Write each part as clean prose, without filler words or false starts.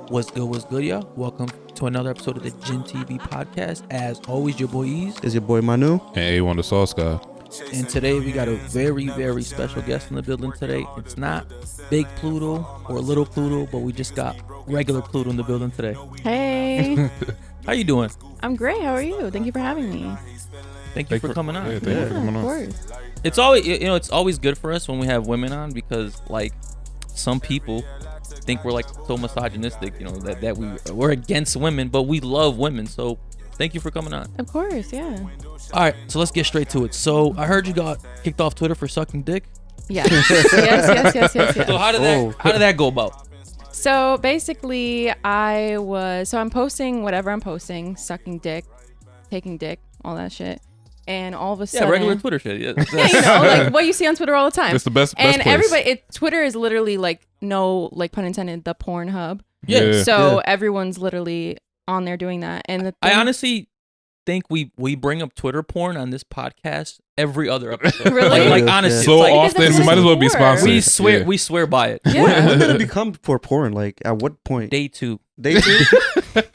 What's good, y'all? Welcome to another episode of the GinTV podcast. As always, your boy EAZY. Is your boy Manu? And A1DasauceGod. And today we got a very, very special guest in the building today. It's not Big Pluto or Little Pluto, but we just got regular Pluto in the building today. Hey, How you doing? I'm great. How are you? Thank you for having me. Thank you for coming on. Yeah, thank you for coming Of on. course. It's always, it's always good for us when we have women on because, like, some people think we're like so misogynistic, that we're against women, but we love women. So thank you for coming on. Of course, yeah. All right, so let's get straight to it. So I heard you got kicked off Twitter for sucking dick. Yes. yes. So how did that go about? So basically, I'm posting whatever I'm posting, sucking dick, taking dick, all that shit. And all of a sudden, regular Twitter shit. Yeah, yeah, like what you see on Twitter all the time. It's the best And place. everybody, Twitter is literally like, no, like pun intended, the porn hub. Yeah. So everyone's literally on there doing that. And I honestly think we bring up Twitter porn on this podcast every other episode. Really? Like Yeah. honestly, So it's like, often, Because we might as well be it's more. sponsored. we swear by it. Yeah. When did it become for porn? Like, at what point? Day two Day two?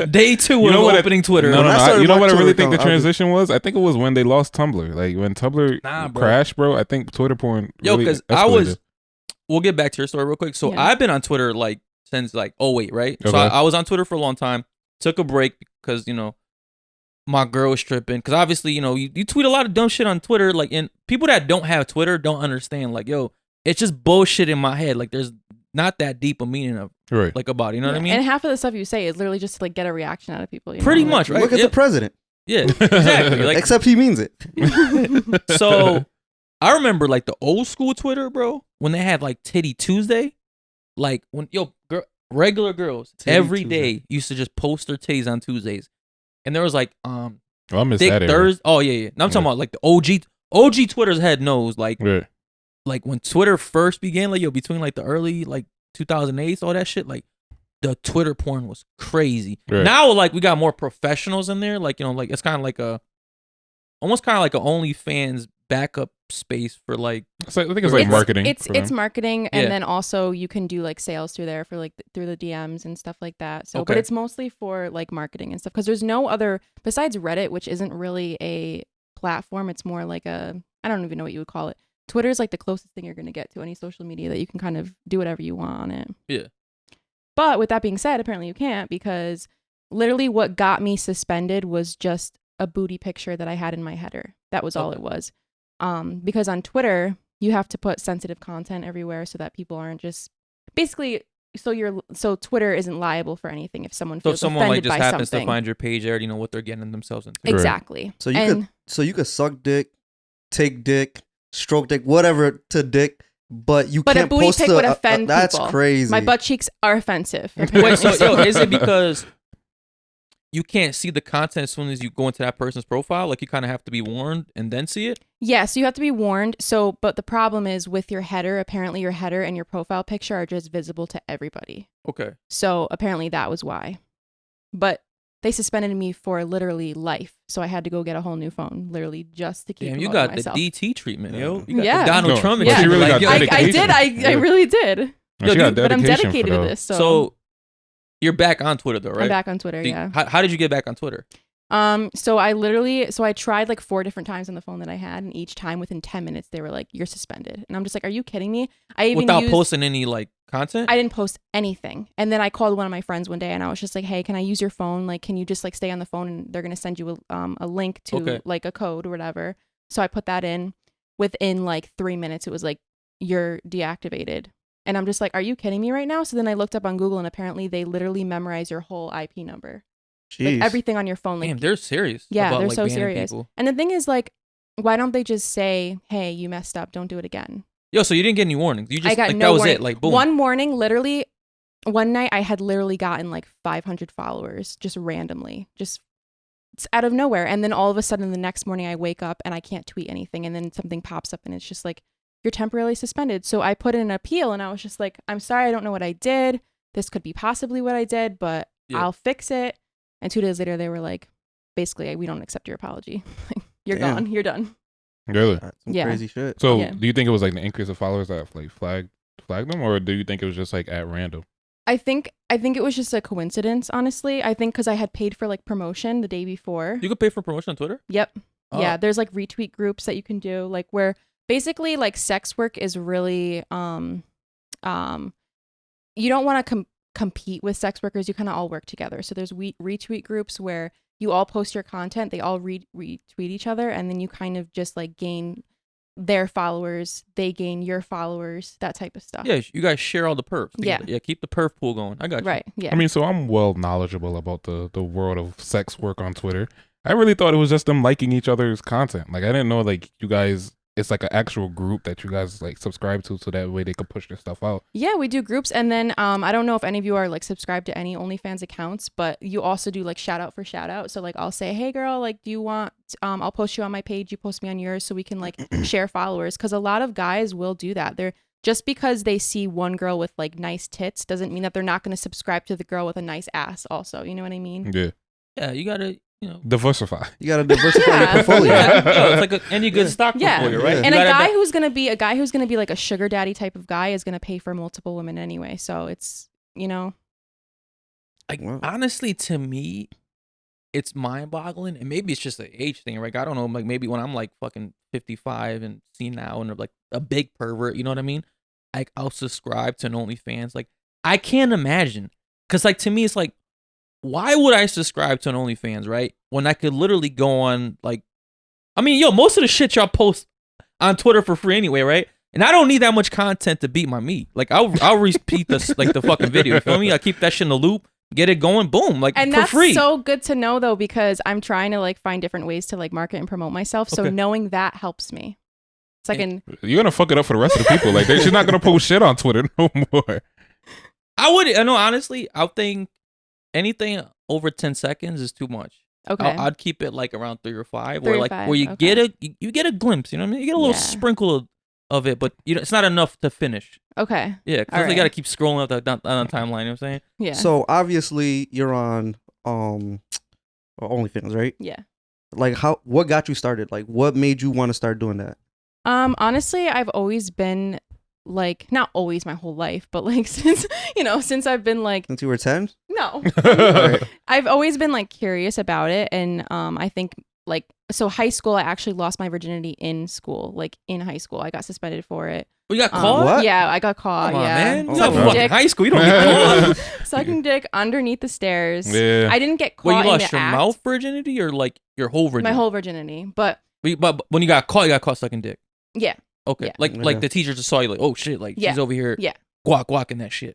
Day two You know of what opening Twitter. No, When I started you know my what I really Twitter think the account, I was- transition was? I think it was when they lost Tumblr. Like when Tumblr Nah, bro. crashed, bro. I think Twitter porn. Yo, really because escalated. we'll get back to your story real quick. So Yeah. I've been on Twitter like since like 08, right? So Okay. I was on Twitter for a long time. Took a break because my girl was tripping. Because obviously you tweet a lot of dumb shit on Twitter. Like, and people that don't have Twitter don't understand. Like, yo, it's just bullshit in my head. Like, there's not that deep a meaning of Right. like about it. You know what I mean? And half of the stuff you say is literally just to like get a reaction out of people. You Pretty know? much, right? Look at Yeah. the president. Yeah, exactly. Like, Except he means it. so I remember like the old school Twitter, bro, when they had like Titty Tuesday, like when regular girls Titty every Tuesday. day used to just post their titties on Tuesdays, and there was like Oh, I miss Thick that era. Thursday. Oh yeah. No, I'm talking Yeah. about like the OG Twitter's head knows like Right. when Twitter first began, like between like the early like 2008s, all that shit, like the Twitter porn was crazy. Right. Now like we got more professionals in there, like like it's kind of like almost kind of like a OnlyFans backup space for like I think it's like marketing. It's for them. marketing, Yeah. and then also you can do like sales through there for like through the DMs and stuff like that. So, but Okay. it's mostly for like marketing and stuff because there's no other besides Reddit, which isn't really a platform. It's more like I don't even know what you would call it. Twitter is like the closest thing you're going to get to any social media that you can kind of do whatever you want on it. Yeah. But with that being said, apparently you can't because literally what got me suspended was just a booty picture that I had in my header. That was all Okay. it was. Because on Twitter, you have to put sensitive content everywhere so that people aren't just basically so Twitter isn't liable for anything if someone so feels if someone like offended just by happens something. to find your page, they already know what they're getting themselves into. Right. Exactly. So you could suck dick, take dick, stroke dick, whatever to dick, but you But a can't booty post pic to would offend that's people. crazy. My butt cheeks are offensive. Wait, so is it because you can't see the content as soon as you go into that person's profile? Like you kind of have to be warned and then see it? Yeah, so you have to be warned. So, but the problem is with your header, apparently your header and your profile picture are just visible to everybody. Okay. So apparently that was why. But they suspended me for literally life. So I had to go get a whole new phone, literally just to keep Damn, you promoting got myself. the DT treatment, yo. Yeah. You got Yeah. the Donald No, Trump. but Yeah. shit. she really Like, got yo, I dedication. did. I Yeah. really did. And Yo, she got dude, But I'm dedication dedicated for to those. this. So you're back on Twitter though, right? I'm back on Twitter, yeah. How did you get back on Twitter? So I tried like 4 different times on the phone that I had, and each time within 10 minutes they were like, "You're suspended," and I'm just like, "Are you kidding me?" Without posting any like content? I didn't post anything, and then I called one of my friends one day, and I was just like, "Hey, can I use your phone? Like, can you just like stay on the phone, and they're gonna send you a link to Okay. like a code or whatever." So I put that in. Within like 3 minutes, it was like, "You're deactivated." And I'm just like, "Are you kidding me right now?" So then I looked up on Google, and apparently they literally memorize your whole IP number. Jeez. Like everything on your phone. Like, Damn, they're serious. yeah, about, they're like, so banning serious. people. And the thing is, like, why don't they just say, "Hey, you messed up. Don't do it again." Yo, so you didn't get any warnings? You just I got like no that was warning. it? Like boom. One morning, literally, one night, I had literally gotten like 500 followers just randomly, just it's out of nowhere. And then all of a sudden, the next morning, I wake up and I can't tweet anything. And then something pops up and it's just like, "You're temporarily suspended." So I put in an appeal and I was just like, "I'm sorry, I don't know what I did. This could be possibly what I did, but Yeah. I'll fix it." And 2 days later, they were like, basically, "We don't accept your apology. You're Damn. gone. You're done." Really? That's some Yeah. crazy shit. So Yeah. do you think it was like the increase of followers that like flagged them, or do you think it was just like at random? I think it was just a coincidence, honestly. I think because I had paid for like promotion the day before. You could pay for promotion on Twitter? Yep. Oh. Yeah, there's like retweet groups that you can do, like where basically like sex work is really you don't want to compete with sex workers. You kind of all work together. So there's retweet groups where you all post your content, they all retweet each other, and then you kind of just like gain their followers, they gain your followers, that type of stuff. Yeah, you guys share all the perps. Yeah. Yeah, keep the perf pool going. I got you. Right. Yeah. I mean, so I'm well knowledgeable about the world of sex work on Twitter. I really thought it was just them liking each other's content. Like, I didn't know, like, you guys, it's like an actual group that you guys, like, subscribe to so that way they could push their stuff out. Yeah, we do groups. And then I don't know if any of you are, like, subscribed to any OnlyFans accounts, but you also do, like, shout out for shout out. So, like, I'll say, hey, girl, like, do you want, I'll post you on my page, you post me on yours, so we can, like, share followers. Because a lot of guys will do that. They're just because they see one girl with, like, nice tits doesn't mean that they're not going to subscribe to the girl with a nice ass also. You know what I mean? Yeah. Yeah, you got to, you know. Diversify. You got to diversify your Yeah. portfolio. Yeah, it's like any good stock Yeah. portfolio, right? Yeah. And You a gotta- guy who's gonna be like a sugar daddy type of guy is gonna pay for multiple women anyway. So it's, you know. Like, Wow. honestly, to me, it's mind-boggling, and maybe it's just an age thing, right? I don't know, like maybe when I'm like fucking 55 and senile and like a big pervert, you know what I mean? Like, I'll subscribe to an OnlyFans. Like, I can't imagine, because like to me, it's like, why would I subscribe to an OnlyFans, right? When I could literally go on, like, I mean, yo, most of the shit y'all post on Twitter for free anyway, right? And I don't need that much content to beat my meat. Like, I'll repeat this, like the fucking video. You feel me? I keep that shit in the loop, get it going, boom, like And for that's free. so good to know though, because I'm trying to like find different ways to like market and promote myself. So Okay. knowing that helps me. It's like You're going to fuck it up for the rest of the people. Like, she's not going to post shit on Twitter no more. I know, honestly, I think anything over 10 seconds is too much. okay. I'd keep it like around 3 or 5, 3 where or like 5, where you okay. get a glimpse, you know what I mean? You get a little Yeah. sprinkle of it, but you know it's not enough to finish. Okay. Yeah, because you Alright. got to keep scrolling up down the timeline. You know what I'm saying? Yeah. So obviously you're on OnlyFans, right? yeah. Like what got you started? Like what made you want to start doing that? Honestly, I've always been like, not always my whole life, but like since I've been like, Since you were 10? no, Right. I've always been like curious about it. And I think like, so high school, I actually lost my virginity in school. Like in high school, I got suspended for it. Oh, you got caught? What? Yeah, I got caught. Come on, yeah. man. Oh, It's not wow. fucking high school. You don't get caught. Sucking dick underneath the stairs. Yeah. I didn't get caught Wait, you in lost the your act. mouth virginity or like your whole virginity? My whole virginity. But But when you got caught sucking dick. yeah, Okay, Yeah. like Yeah. the teacher just saw you like, oh shit, like Yeah. she's over here, Yeah. guacking that shit.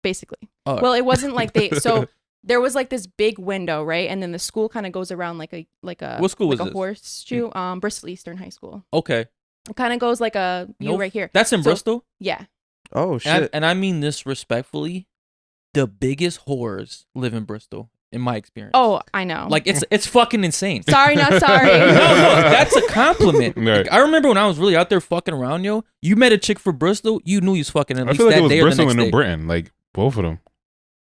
basically. Alright. Well, it wasn't like so there was like this big window, right? And then the school kind of goes around like a What school like was a this? horseshoe. Bristol Eastern High School. Okay, It kind of goes like a Nope. right here. that's in So- Bristol. Yeah. Oh And shit. and I mean this respectfully, the biggest whores live in Bristol, in my experience. Oh, I know. like it's fucking insane. sorry, not sorry. No, that's a compliment. Right. Like, I remember when I was really out there fucking around, yo. You met a chick for Bristol, you knew you was fucking at I least feel like that it was day or the Bristol next and New day. Britain. Like, both of them.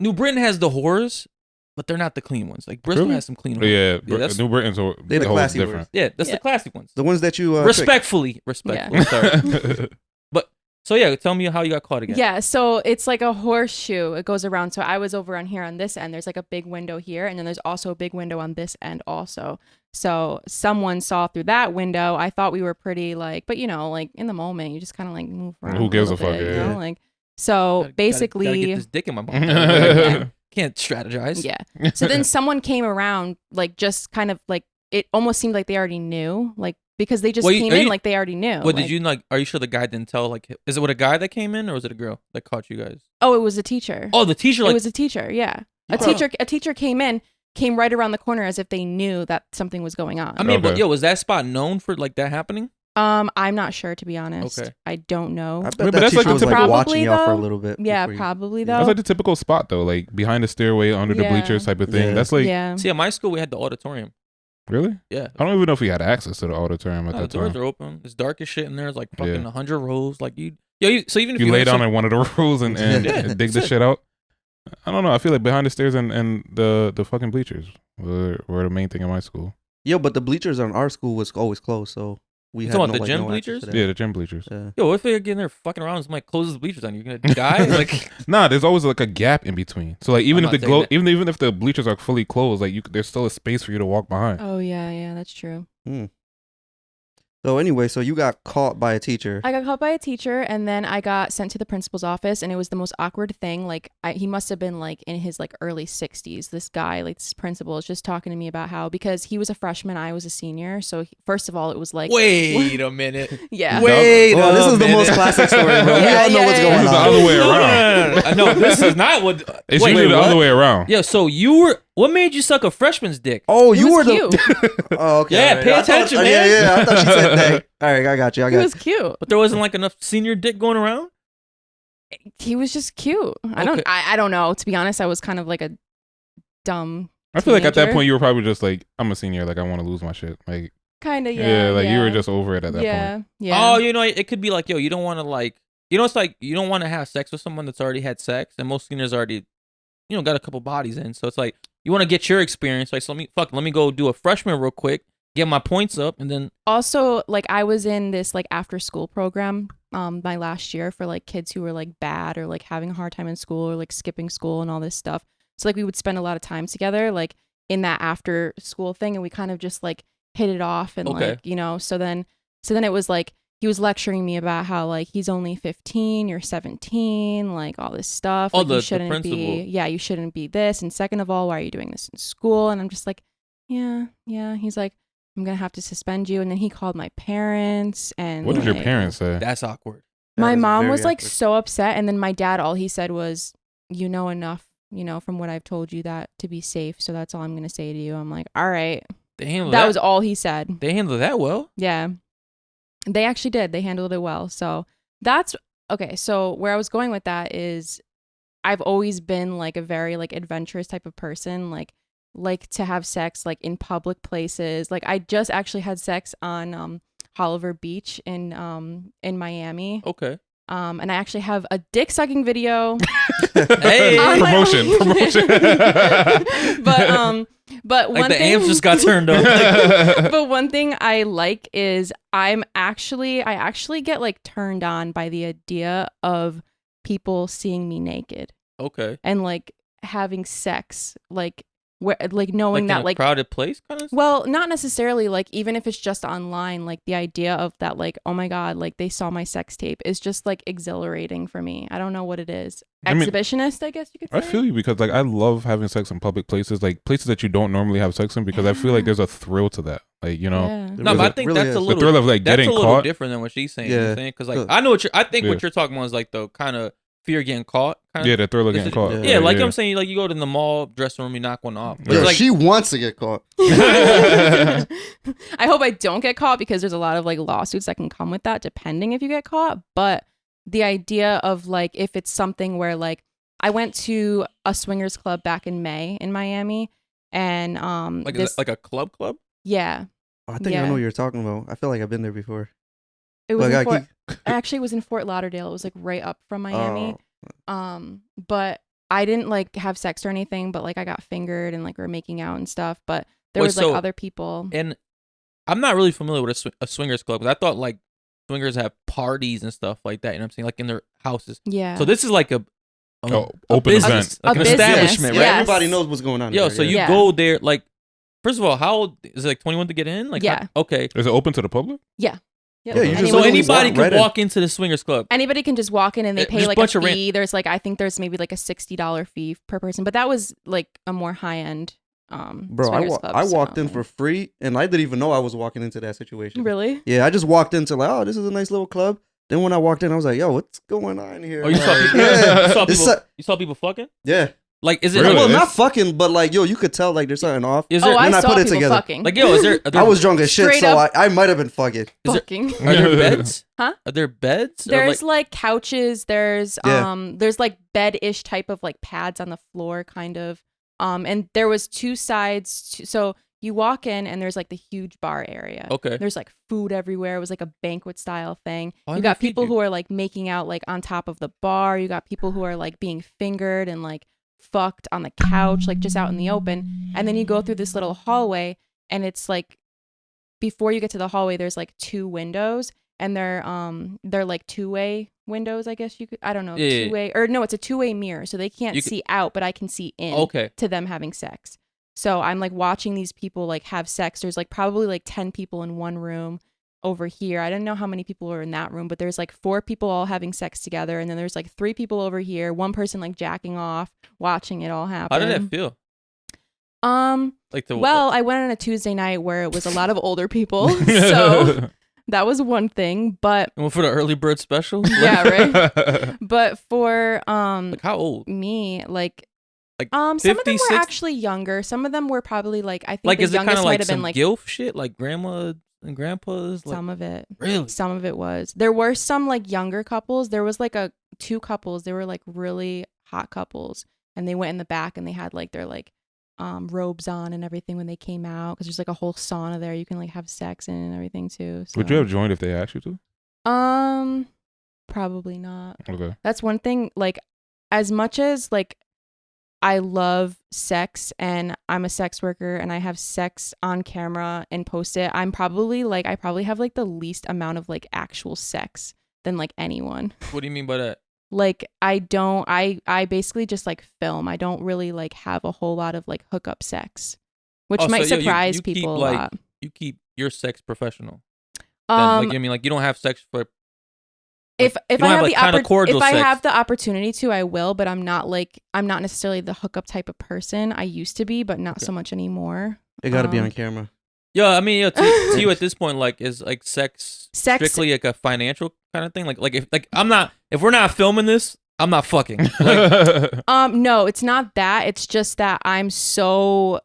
New Britain has the whores, but they're not the clean ones. Like Bristol Really? has some clean But ones. yeah, that's- New Britain's They the whole classy different. Yeah, that's Yeah. the classic ones. The ones that you picked. Respectfully. Sorry. So yeah, tell me how you got caught again. Yeah, so it's like a horseshoe. It goes around. So I was over on here on this end. There's like a big window here, and then there's also a big window on this end also. So someone saw through that window. I thought we were pretty like, but you know, like in the moment, you just kind of like move around. Who gives a little fuck, bit, yeah. you know? Like, so Gotta basically, get this dick in my mouth. Yeah. Can't strategize. yeah. So then someone came around, like just kind of like it almost seemed like they already knew, like because they just Well, came are in you- like they already knew. What like, did you like? Are you sure the guy didn't tell? Like, is it with a guy that came in, or was it a girl that caught you guys? Oh, it was a teacher. Oh, the teacher. Like, it was a teacher. Yeah, a Bro. teacher came right around the corner as if they knew that something was going on. I mean, but Okay. yo, was that spot known for like that happening? I'm not sure, to be honest. Okay. I don't know. I bet but that that's like teacher the was like typical- watching y'all for a Probably, little bit. Yeah, before you- probably That's though. like the typical spot though, like behind the stairway, under the Yeah. bleachers type of thing. Yeah. That's like, yeah. See, at my school, we had the auditorium. really? Yeah. I don't even know if we had access to the auditorium at No, the that doors time. are open. It's dark as shit in there. It's like fucking Yeah. 100 rows. Like so even if You you lay had down some- in one of the rows and Yeah, dig that's the it. shit out. I don't know. I feel like behind the stairs and the fucking bleachers were the main thing in my school. Yo, but the bleachers on our school was always closed, so we You had talking no, about the gym no access to bleachers? that. Yeah, the gym bleachers. Yeah. Yo, what if they're getting there fucking around and somebody closes the bleachers on you? You're gonna die? Like, Nah, there's always like a gap in between. So like even I'm if not saying that. even if the bleachers are fully closed, like there's still a space for you to walk behind. Oh yeah, that's true. So anyway, so you got caught by a teacher. I got caught by a teacher, and then I got sent to the principal's office, and it was the most awkward thing. Like, he must have been like in his like early 60s. This guy, like this principal, is just talking to me about how, because he was a freshman, I was a senior. So first of all, it was like, wait a minute. yeah, Wait. Well, this a is the minute. most classic story, bro. We Yeah, all know what's yeah, going It's on. the other way around. No, this is not what. It's wait, usually the what? other way around. Yeah, so you were. What made you suck a freshman's dick? Oh, He you were was the. Oh, okay. Yeah, all pay I thought- attention, Yeah, man. yeah. I thought she said that. All right, I got you. I he got was cute. But there wasn't like enough senior dick going around. He was just cute. Okay. I don't know. To be honest, I was kind of like a dumb. I feel like at that teenager. point you were probably just like, I'm a senior, like I want to lose my shit. Like Kind of, yeah, yeah. like you were just over it at that yeah, point. yeah. Oh, you know, it could be like, yo, you don't want to like, it's like you don't want to have sex with someone that's already had sex, and most seniors already, got a couple bodies in. So it's like you want to get your experience. Like, so let me go do a freshman real quick, get my points up, and then Also, like I was in this like after school program my last year for like kids who were like bad or like having a hard time in school or like skipping school and all this stuff. So like we would spend a lot of time together like in that after school thing, and we kind of just like hit it off and Okay. like, so then it was like he was lecturing me about how like he's only 15, you're 17, like all this stuff. Oh, Like, the you shouldn't principal. you shouldn't be this. And second of all, why are you doing this in school? And I'm just like, yeah. He's like, I'm gonna have to suspend you. And then he called my parents. And What did your like, parents say? that's awkward. my That is mom very was like awkward. so upset, and then my dad, all he said was, you know enough, from what I've told you that to be safe. So that's all I'm gonna say to you. I'm like, all right. They handled That was all he said. They handled that well. Yeah. They actually did. They handled it well. So that's okay. So where I was going with that is I've always been like a very like adventurous type of person, like to have sex like in public places. Like I just actually had sex on Oliver Beach in Miami. Okay. And I actually have a dick sucking video. Hey, on my Promotion. But like one the thing amps just got turned on. but one thing I like is I actually get like turned on by the idea of people seeing me naked Okay. and like having sex, like where like knowing Like that in a like crowded place, kind of. well, not necessarily, like even if it's just online, like the idea of that, like, oh my God, like they saw my sex tape is just like exhilarating for me. I don't know what it is. I mean, Exhibitionist, I guess you could say. I feel you because like I love having sex in public places, like places that you don't normally have sex in, because I feel like there's a thrill to that. Like, Yeah. No, but I think really that's a is. the little. thrill of like That's getting a little caught. different than what she's saying. Yeah. Because like Look. I know what I think Yeah. what you're talking about is like the kind of fear of getting caught. Yeah, the thrill of Is getting it- caught. Yeah, like I'm saying, like you go to the mall dressing room, you knock one off. But Yo, it's like, she wants to get caught. I hope I don't get caught because there's a lot of like lawsuits that can come with that depending if you get caught. But the idea of like if it's something where like I went to a swingers club back in May in Miami and like this like a club. yeah, I think I Yeah. know what you're talking about. I feel like I've been there before. it was Like, in I Fort, keep- actually it was in Fort Lauderdale. It was like right up from Miami. Oh. But I didn't like have sex or anything, but like I got fingered and like we were making out and stuff. But there Wait, was like so- other people. And I'm not really familiar with a swingers club because I thought like swingers have parties and stuff like that. You know what I'm saying? Like in their houses. Yeah. So this is like a open business, event. like A an business, establishment, Yeah, right? yes. everybody knows what's going on. Yo, there, so yeah. you Yeah. go there like. First of all, how old is it? Like 21 to get in? Like Yeah. Okay. Is it open to the public? Yep. Yeah, you just So literally anybody walk can right in. walk into the swingers club. Anybody can just walk in and they pay Just like bunch a of ran- fee. There's like I think there's maybe like a $60 fee per person, but that was like a more high end Bro, swingers club, I walked so, in for free, and I didn't even know I was walking into that situation. really. Yeah, I just walked into like, oh, this is a nice little club. Then when I walked in, I was like, yo, what's going on here? Oh, you saw Like, people. Yeah, You saw It's people. so- You saw people fucking. yeah. Like, is it? Really? Well, Like, not fucking, but like, yo, you could tell like there's something off. is Oh, there? I then I saw put it people together. fucking. Like, yo, is there? I was drunk as shit, Straight so up. I might have been fucking. Is there- fucking. Are there beds? Huh? Are there beds? Or, There's like, like couches. There's Yeah. there's like bed-ish type of like pads on the floor, kind of. And there was two sides. So you walk in and there's like the huge bar area. okay. There's like food everywhere. It was like a banquet style thing. Why You do they got feed people you? who are like making out like on top of the bar. You got people who are like being fingered and like fucked on the couch, like just out in the open. And then you go through this little hallway and it's like before you get to the hallway, there's like 2 windows, and they're like 2-way windows, I guess you could. I don't know, Yeah. 2-way or no, it's a 2-way mirror, so they can't You see out, but I can see in. Okay. To them having sex. So I'm like watching these people like have sex. There's like probably like 10 people in one room over here. I didn't know how many people were in that room, but there's like 4 people all having sex together, and then there's like 3 people over here, one person like jacking off, watching it all happen. How did that feel? Like Well, I went on a Tuesday night where it was a lot of older people, so that was one thing. But and for the early bird special, yeah, right. But for like how old? me, like Like some of them 50, were 60? actually younger. Some of them were probably like, I think Like the is it kind youngest of might like have been some like gilf shit, like grandma and grandpas? Like, some of it. really? Some of it was. There were some like younger couples. There was like 2 couples. They were like really hot couples, and they went in the back and they had like their like robes on and everything when they came out, because there's like a whole sauna there you can like have sex in and everything too. So. Would you have joined if they asked you to? Probably not. Okay. That's one thing. Like, as much as like I love sex and I'm a sex worker and I have sex on camera and post it, I probably have like the least amount of like actual sex than like anyone. What do you mean by that? Like I basically just like film. I don't really like have a whole lot of like hookup sex, which might so, surprise you people keep, a like, lot. You keep your sex professional. Like, I mean, like you don't have sex for. If I don't have, have like, the kinda cordial if I sex. have the opportunity to, I will, but I'm not necessarily the hookup type of person. I used to be, but not so much anymore. It got to be on camera. Yeah, I mean, yeah, to you at this point, like, is like sex strictly like a financial kind of thing? Like if we're not filming this, I'm not fucking. Like, No, it's not that. It's just that I'm so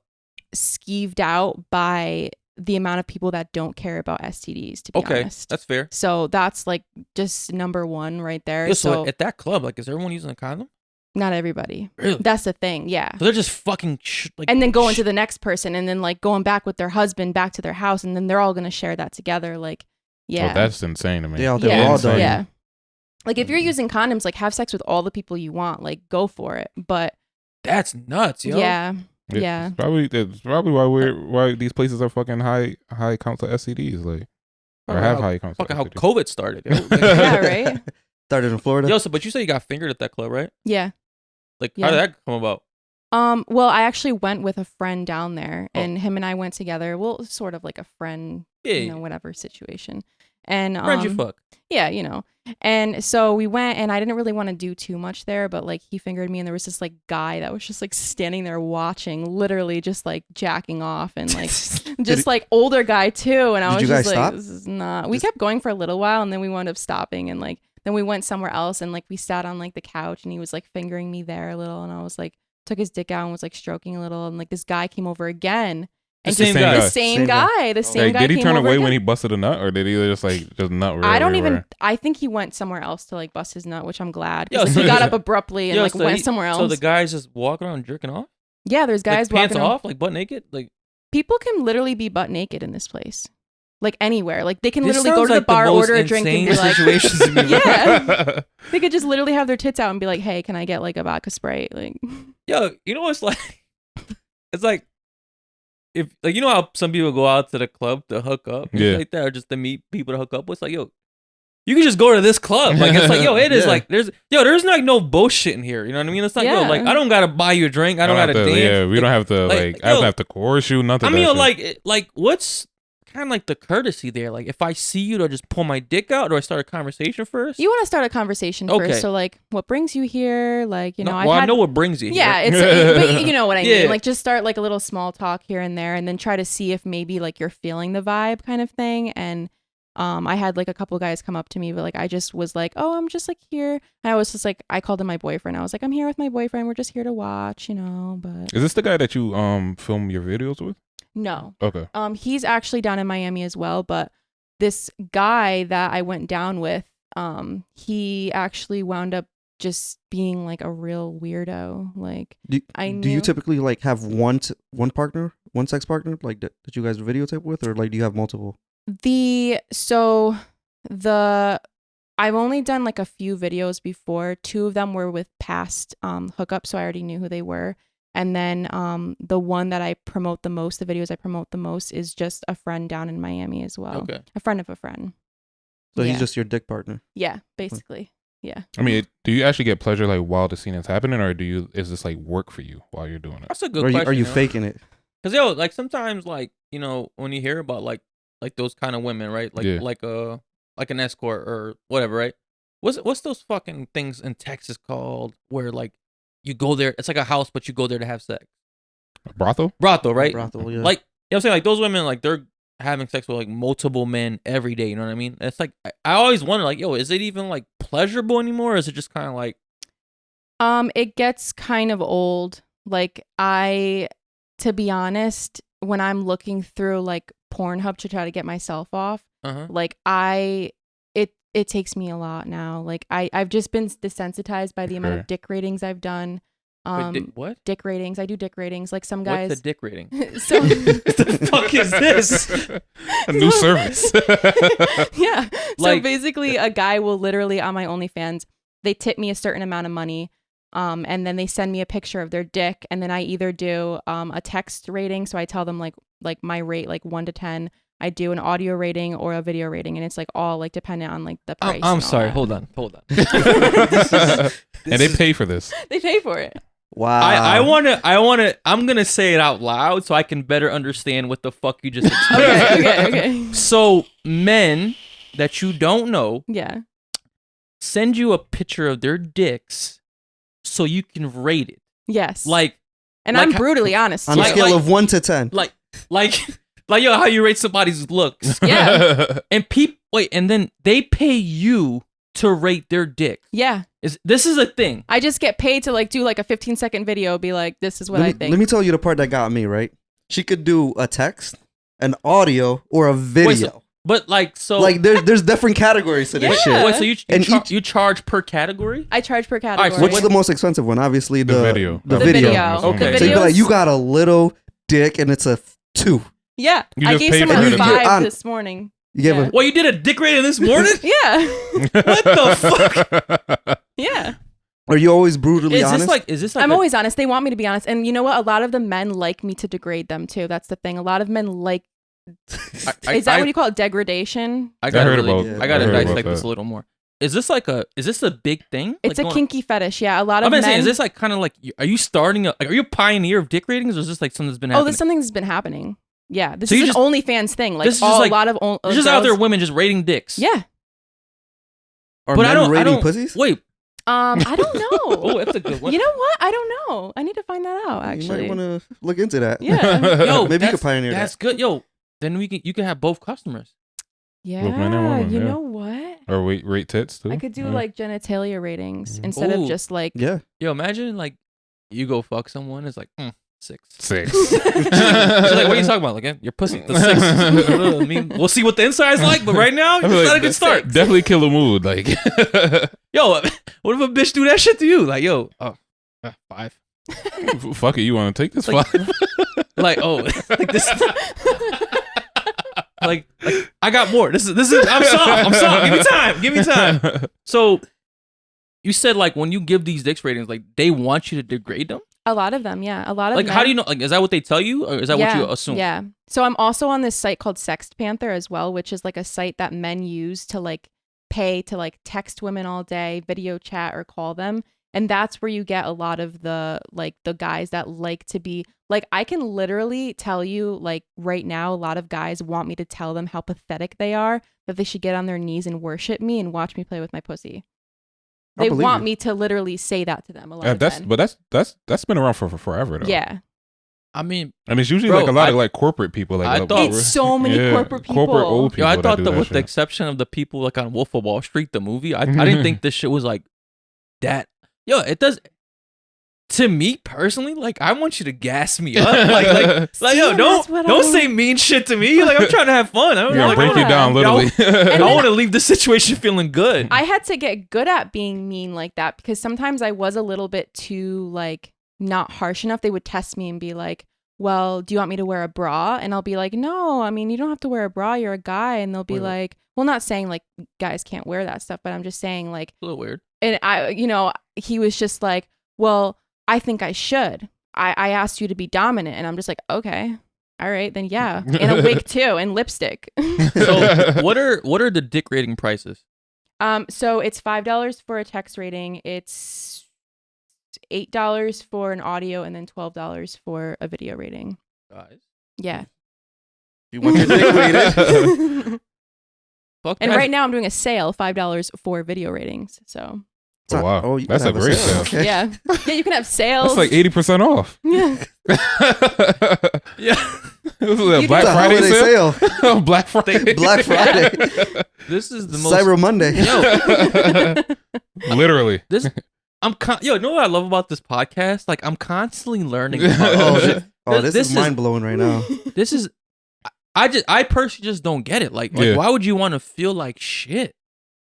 skeeved out by the amount of people that don't care about STDs, to be honest. That's fair. So that's like just number 1 right there. Yeah, so so at that club, like, is everyone using a condom? not everybody. Really? That's the thing. Yeah. So they're just fucking like, And then going to the next person, and then like going back with their husband back to their house, and then they're all gonna share that together. Like, yeah. Oh, that's insane to me. They out there Yeah. raw dog. Yeah. Like, if you're using condoms, like, have sex with all the people you want. Like, go for it. But that's nuts, yo. yeah. Yeah. It's probably why these places are fucking high counts of STDs, like, or have high counts. Fucking of how STDs. COVID started. Yo. Yeah, right? Started in Florida. Yo, so but you say you got fingered at that club, right? Yeah. Like, Yeah. how did that come about? Well, I actually went with a friend down there, Oh. and him and I went together. Well, sort of like a friend, Yeah, whatever situation. And friends you fuck. yeah, And so we went, and I didn't really want to do too much there, but like he fingered me, and there was this like guy that was just like standing there watching, literally just like jacking off, and like just like older guy too. And I Did was you just guys like, stop? this is not. We kept going for a little while, and then we wound up stopping, and like then we went somewhere else, and like we sat on like the couch, and he was like fingering me there a little, and I was like took his dick out and was like stroking a little, and like this guy came over again. The And same just- guy. The same guy. The same guy. Did he came turn over away again. when he busted a nut, or did he just nut? I don't even. I think he went somewhere else to like bust his nut, which I'm glad. 'Cause, Yo, like, so- he got up abruptly and Yo, like so went he- somewhere else. So the guy's just walking around jerking off? Yeah, there's guys like, pants walking off, like butt naked? Like, People can literally be butt naked in this place, like anywhere. Like they can this literally go sounds to the like bar, most order a drink, and be insane like, situations to me, bro. yeah, they could just literally have their tits out and be like, "Hey, can I get like a vodka Sprite?" Like, Yo, you know what's like? It's like, if like, you know how some people go out to the club to hook up, and Yeah. like that, or just to meet people to hook up with. It's like, yo, you can just go to this club. Like, it's like, yo, it is Yeah. like, there's like no bullshit in here. You know what I mean? It's like, yo, Yeah. like, I don't gotta buy you a drink. I don't gotta have to, dance. Yeah, we don't have to like, I don't yo, have to coerce you. Nothing. I mean, of yo, that shit. like, what's kind of like the courtesy there? Like, if I see you, do I just pull my dick out, or do I start a conversation first? you want to start a conversation Okay. first. So like, what brings you here? Like, No, I've well, I had know what brings you. Yeah, here. but you know what I Yeah. mean. Like, just start like a little small talk here and there, and then try to see if maybe like you're feeling the vibe, kind of thing. And I had like a couple guys come up to me, but like I just was like, oh, I'm just like here. And I was just like, I called him my boyfriend. I was like, I'm here with my boyfriend. We're just here to watch, But Is this the guy that you film your videos with? no, Okay. he's actually down in Miami as well. But this guy that I went down with, he actually wound up just being like a real weirdo. Like, Do knew- you typically like have one partner, one sex partner, like that you guys videotape with, or like do you have multiple? I've only done like a few videos before. 2 of them were with past hookups, so I already knew who they were. And then the one that I promote the most, the videos I promote the most, is just a friend down in Miami as well. Okay. A friend of a friend. So Yeah. he's just your dick partner. Yeah, basically. Yeah. I mean, do you actually get pleasure like while the scene is happening, or is this like work for you while you're doing it? That's a good Or question. are you yo. faking it? Cause yo, like sometimes, like you know, when you hear about like those kind of women, right? Like Yeah. like an escort or whatever, right? What's those fucking things in Texas called where like you go there? It's like a house, but you go there to have sex. Brothel? Brothel, right? Brothel, yeah. Like you know what I'm saying? Like those women, like they're having sex with like multiple men every day. You know what I mean? It's like I always wonder, like, yo, is it even like pleasurable anymore? Or is it just kind of like It gets kind of old. Like to be honest, when I'm looking through like Pornhub to try to get myself off, like it takes me a lot now. Like I've just been desensitized by the amount of dick ratings I've done. wait, what? Dick ratings. I do dick ratings. Like some guys. What's the dick rating? So What the fuck is this? A new service. yeah. So Like- basically, a guy will literally on my OnlyFans, they tip me a certain amount of money, and then they send me a picture of their dick, and then I either do a text rating, so I tell them like my rate, like 1 to 10. I do an audio rating or a video rating, and it's like all like dependent on like the price. I'm and all sorry. that. Hold on. And they pay for this. They pay for it. Wow. I'm gonna say it out loud so I can better understand what the fuck you just explained. Okay. So men that you don't know Yeah. send you a picture of their dicks so you can rate it. Yes. Like and like I'm how- brutally honest. On too. a scale of 1 to 10. like yo, how you rate somebody's looks. Yeah. And then they pay you to rate their dick. Yeah. This is a thing. I just get paid to like do like a 15-second video, be like, this is what I think. Let me tell you the part that got me, right? She could do a text, an audio, or a video. But like so Like there's different categories to this Yeah. shit. wait, so you And you charge per category? I charge per right, category. so What's the most expensive one? Obviously The video. The The video. video. Okay. The So you'd be like, videos- you got a little dick and it's a 2. Yeah. You I just gave pay someone for a it. 5 On- this morning. You gave Yeah. Well, you did a dick rating this morning? Yeah. What the fuck? Yeah. Are you always brutally Is honest? this like I'm a- always honest. They want me to be honest. And you know what? A lot of the men like me to degrade them too. That's the thing. A lot of men like, is that what you call it? Degradation? I gotta heard really, about- I gotta I heard dissect about this that. a little more. Is this a big thing? It's Like a going- kinky fetish. Yeah. A lot I'm of gonna men. say, is this like kind of like, are you starting like, are you a pioneer of dick ratings, or is this like something that's been oh, happening? this is something that's been happening. Yeah. This So is you an just- OnlyFans thing. Like this is just a like- lot of There's just out there girls- women just rating dicks. Yeah. Are but men I don't rating pussies? Wait. I don't know. Oh, that's a good one. You know what? I don't know. I need to find that out. Actually. You might want to look into that. Yeah. Yo, Maybe you that's- could pioneer That's that. good. Yo, then you can have both customers. Yeah. men and women, you yeah. know what? Or rate tits too. I could do Yeah. like genitalia ratings Mhm. instead Ooh. of just like Yeah. Yo, imagine like you go fuck someone, it's like 6. 6. She's like, what are you talking about? Like, your pussy, the 6. I mean, we'll see what the inside's like, but right now, it's I feel not like a good start. Definitely kill a mood. Like, Yo, what if a bitch do that shit to you? Like, yo, 5. fuck it, you want to take this Like- 5? Like, oh, like this. like, I got more. This is. I'm soft. Give me time. So, you said like when you give these dicks ratings, like they want you to degrade them. a lot of them. Yeah. A lot of Like, men. how do you know? Like, is that what they tell you, or is that what you assume? Yeah. So I'm also on this site called Sext Panther as well, which is like a site that men use to like pay to like text women all day, video chat, or call them. And that's where you get a lot of the guys that like to be like, I can literally tell you like right now, a lot of guys want me to tell them how pathetic they are, that they should get on their knees and worship me and watch me play with my pussy. I They believe want you. me to literally say that to them a lot of that's men. but that's been around for forever though. Yeah. I mean, I mean, it's usually Bro, like a lot I- of like corporate people. Like I thought- It's so many corporate people. corporate old people. yo, I that thought do that that with the shit. exception of the people like on Wolf of Wall Street, the movie, I didn't think this shit was like that. Yo, it does. To me personally, like I want you to gas me up, like See, yo, and don't that's what don't I- say mean shit to me. Like I'm trying to have fun. I don't You're gonna like, break you Yeah. down literally. I then- want to leave the situation feeling good. I had to get good at being mean like that because sometimes I was a little bit too like not harsh enough. They would test me and be like, well, do you want me to wear a bra? And I'll be like, no, I mean, you don't have to wear a bra. You're a guy. And they'll be Wait. like, well, not saying like guys can't wear that stuff, but I'm just saying like, a little weird. and he was just like, well, I think I should. I asked you to be dominant, and I'm just like, okay, all right, then yeah, and a wig too, and lipstick. So what are the dick rating prices? So it's $5 for a text rating. It's $8 for an audio, and then $12 for a video rating. Guys, Yeah. You want your dick rated? fuck And that. right now I'm doing a sale, $5 for video ratings. So Oh, wow. Oh, you That's can a have great sale. Okay. yeah, yeah, you can have sales. That's like 80% off. Yeah. Yeah, This is a You Black It's a Friday holiday sale. Black Friday. Black Friday. this is the most. Cyber Monday. Literally. This you know what I love about this podcast? Like I'm constantly learning. Oh, About shit. Oh, this This is is- mind blowing right now. This is. I personally just don't get it. Like Yeah. why would you want to feel like shit?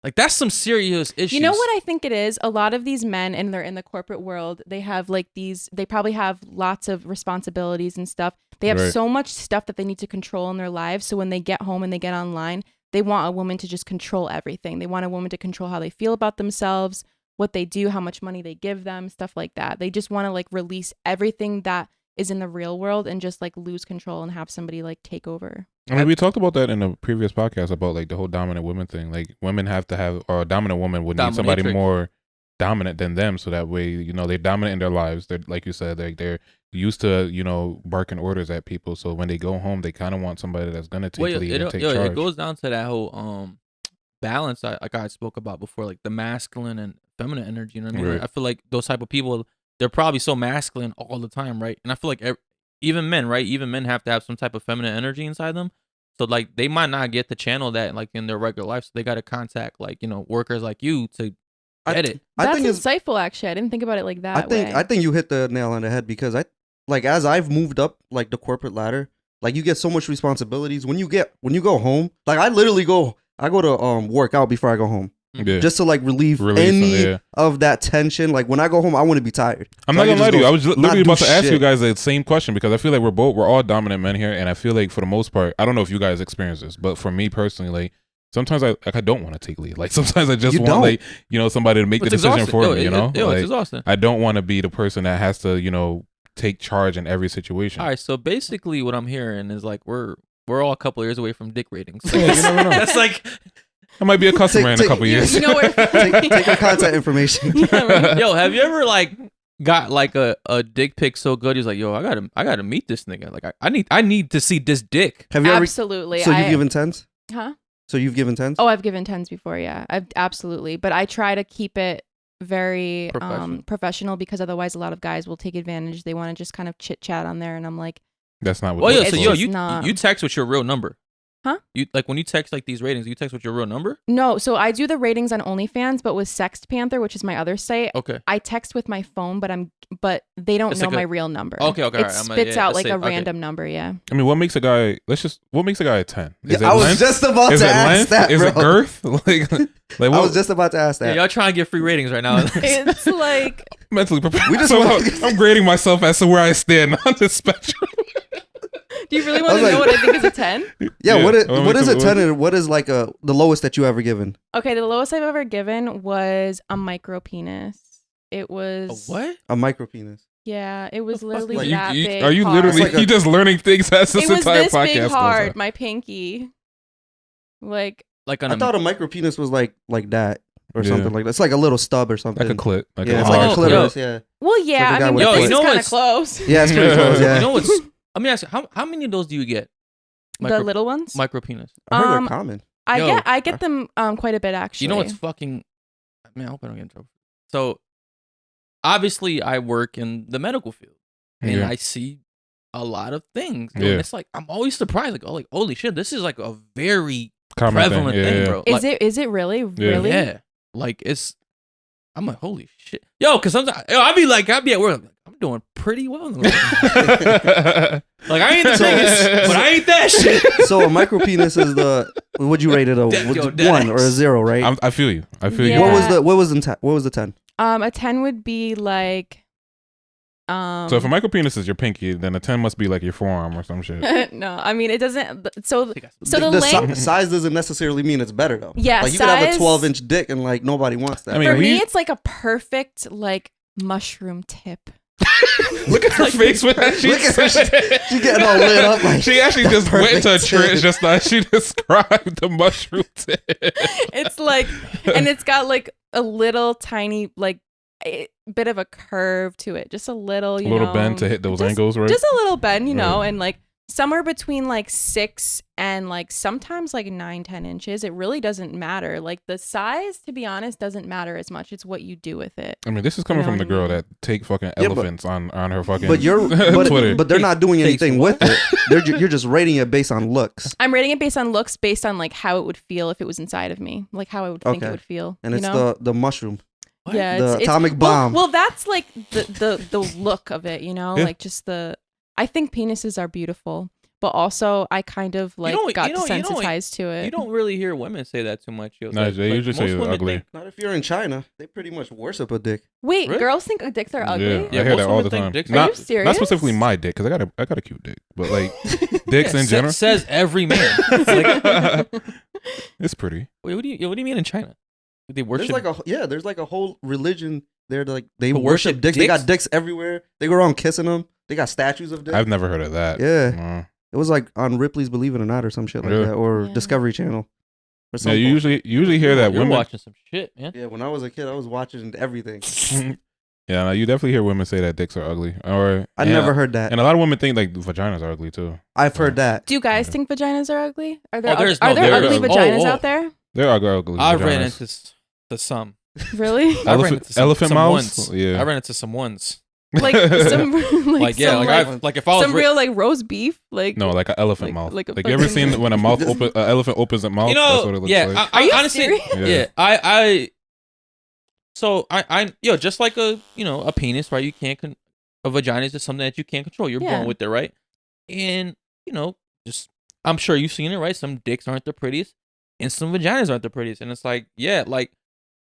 Like that's some serious issues. You know what I think it is? A lot of these men, and they're in the corporate world, they have like they probably have lots of responsibilities and stuff. They have Right. so much stuff that they need to control in their lives. So when they get home and they get online, they want a woman to just control everything. They want a woman to control how they feel about themselves, what they do, how much money they give them, stuff like that. They just want to like release everything that is in the real world and just like lose control and have somebody like take over. I mean, we talked about that in a previous podcast about like the whole dominant women thing. Like women have to have, or a dominant woman would need somebody Dominatrix. more dominant than them, so that way, you know, they're dominant in their lives. They're, like you said, they're used to, you know, barking orders at people. So when they go home, they kind of want somebody that's gonna take Well, lead and take charge. it goes down to that whole balance I spoke about before, like the masculine and feminine energy. You know what I mean? Right. Like, I feel like those type of people, they're probably so masculine all the time, right? And I feel like even men, right? Even men have to have some type of feminine energy inside them. So like they might not get to channel that like in their regular life. So they got to contact like, you know, workers like you to get it. I That's think it's insightful, actually. I didn't think about it like that. I think you hit the nail on the head because as I've moved up like the corporate ladder, like you get so much responsibilities when you go home. Like I go to work out before I go home Yeah. just to like relieve Release any some, yeah. of that tension. Like when I go home, I want to be tired. I'm So not I gonna can lie to just you. go I was not literally do about to ask you shit. guys the same question because I feel like we're all dominant men here, and I feel like for the most part, I don't know if you guys experience this, but for me personally, like sometimes I don't want to take lead. Like sometimes I just You want don't. like, you know, somebody to make the It's decision exhausting. for Yo, me. You know, it's like, exhausting. I don't want to be the person that has to, you know, take charge in every situation. All right, so basically what I'm hearing is like we're all a couple years away from dick ratings. Yeah, you never know. That's like, I might be a customer in a Take- couple years. You know where Take your contact information. Yeah, right. yo, have you ever like got like a dick pic so good? He's like, yo, I gotta meet this nigga. Like I need to see this dick. Have you ever? Absolutely. So you've given tens? Huh? So you've given tens? Oh, I've given 10s before, yeah. I've absolutely. But I try to keep it very professional because otherwise a lot of guys will take advantage. They want to just kind of chit chat on there, and I'm like, That's not what. Well, yeah, It's so yo, just not- you text with your real number. Huh? You like when you text like these ratings, you text with your real number? no. So I do the ratings on OnlyFans, but with Sext Panther, which is my other site, Okay. I text with my phone, but they don't It's know like my a- real number. Okay, It alright, spits yeah, out let's like say- a okay. random number, yeah. I mean, what makes a guy? What makes a guy a 10? Is Yeah, it I was length? just about Is to it ask length? that, Is bro. it girth? like I what? was just about to ask Yeah, that. y'all trying to get free ratings right now. It's like, mentally prepared. We just So want- I'm grading myself as to where I stand on the spectrum. do you really I want was to know like- what I think is a 10? Yeah, Yeah, what what is makes a it- 10 and what is like the lowest that you ever given? Okay, the lowest I've ever given was a micro penis. It was what? A micro penis. Yeah, it was fuck? literally Like, that big. Are you hard. literally It's like a- you just learning things as this It was entire this podcast big goes hard, on? my pinky. Like, Like on I a thought a micro penis was like that or Yeah. something like that. It's like a little stub or something. Like a clit. Like yeah, a it's like a Oh, clitoris. Yeah, well, yeah. like a guy I mean, with a this clit. is You know kind of what's- close. yeah, it's pretty close. Yeah, You know what's? Let me ask you, how many of those do you get? The little ones. Micro penis. I heard um, they're common. Yo. I get them quite a bit actually. You know what's fucking? Man, I hope I don't get in trouble. So, obviously, I work in the medical field, and Yeah. I see a lot of things. Yo, Yeah. and it's like I'm always surprised. Like, holy shit, this is like a very Common prevalent thing. thing, Yeah, bro. Is Like, it really really? Yeah, like it's. I'm like, holy shit, yo, because sometimes I'll be at work. I'm doing pretty well. Like I ain't the biggest, but I ain't that shit. So a micro penis is the would you rate it a Yo, dead 1 or a ass. 0, right? I feel you. I feel Yeah. you. What was the 10? A 10 would be like So if a micro penis is your pinky, then a 10 must be like your forearm or some shit. no, I mean it doesn't. So the The length. size doesn't necessarily mean it's better though. Yeah, like you could have a size- 12-inch dick and like nobody wants that. I mean, For we- me, it's like a perfect like mushroom tip. Look at her face with that. Look at her. She getting all lit up. Like, She actually just went to a perfect church tip. just now. She described the mushroom tip. It's like, and it's got like a little tiny like a bit of a curve to it, just a little, A little bend to hit those angles, right? Just a little bend, you know, Right. and like somewhere between like 6 and like sometimes like 9-10 inches. It really doesn't matter. Like the size, to be honest, doesn't matter as much. It's what you do with it. I mean, this is coming You know from the what I girl mean? that take fucking Yeah, elephants on her fucking But Twitter. but they're not doing Takes anything what? with it. You're just rating it based on looks, I'm rating it based on looks, based on like how it would feel if it was inside of me, like how I would think it Okay. would feel. and you it's know? the mushroom. What? Yeah, The it's atomic bomb. Well, that's like the look of it, you know, Yeah. like just the. I think penises are beautiful, but also I kind of like don't- got you don't- desensitized to it. You don't really hear women say that too much. Yo. No, they usually say most it's women ugly. think- Not if you're in China. They pretty much worship a dick. Wait, Really? girls think dicks are ugly? Yeah, Yeah, I hear most that all women the think time. dicks are Not, Are you serious? not specifically my dick, because I got a cute dick, but like dicks in Yeah, general, says every man. Like, it's pretty. wait, what do you mean in China? They worship. There's like a whole religion there. Like they To worship worship dicks. They dicks? got dicks everywhere. They go around kissing them. They got statues of dicks. I've never heard of that. Yeah. It was like on Ripley's Believe It or Not or some shit like Really? that, or Yeah. Discovery Channel. Or Yeah, something. you usually hear that You're women. watching some shit, man. Yeah, when I was a kid, I was watching everything. Yeah, no, you definitely hear women say that dicks are ugly, or I and- never heard that. And a lot of women think like vaginas are ugly too. I've heard that. Do you guys Okay. think vaginas are ugly? Are there Oh, there's are no- there there's- ugly oh, vaginas oh. out there? They're ugly. I ran vaginas. into some. Really? I ran into Elephant some mouths? ones. Yeah. I ran into some ones. Like some Like yeah, some, like if I was some real like roast beef, like No, like an elephant Like- mouth. like Like, a you ever fucking- seen when an elephant opens its mouth? you That's what it know, looks yeah. like. I Are you honestly, serious? yeah. So yo, just like a penis, right? You can't a vagina is just something that you can't control. You're Yeah. born with it, right? And just I'm sure you've seen it, right? Some dicks aren't the prettiest, and some vaginas aren't the prettiest, and it's like, yeah, like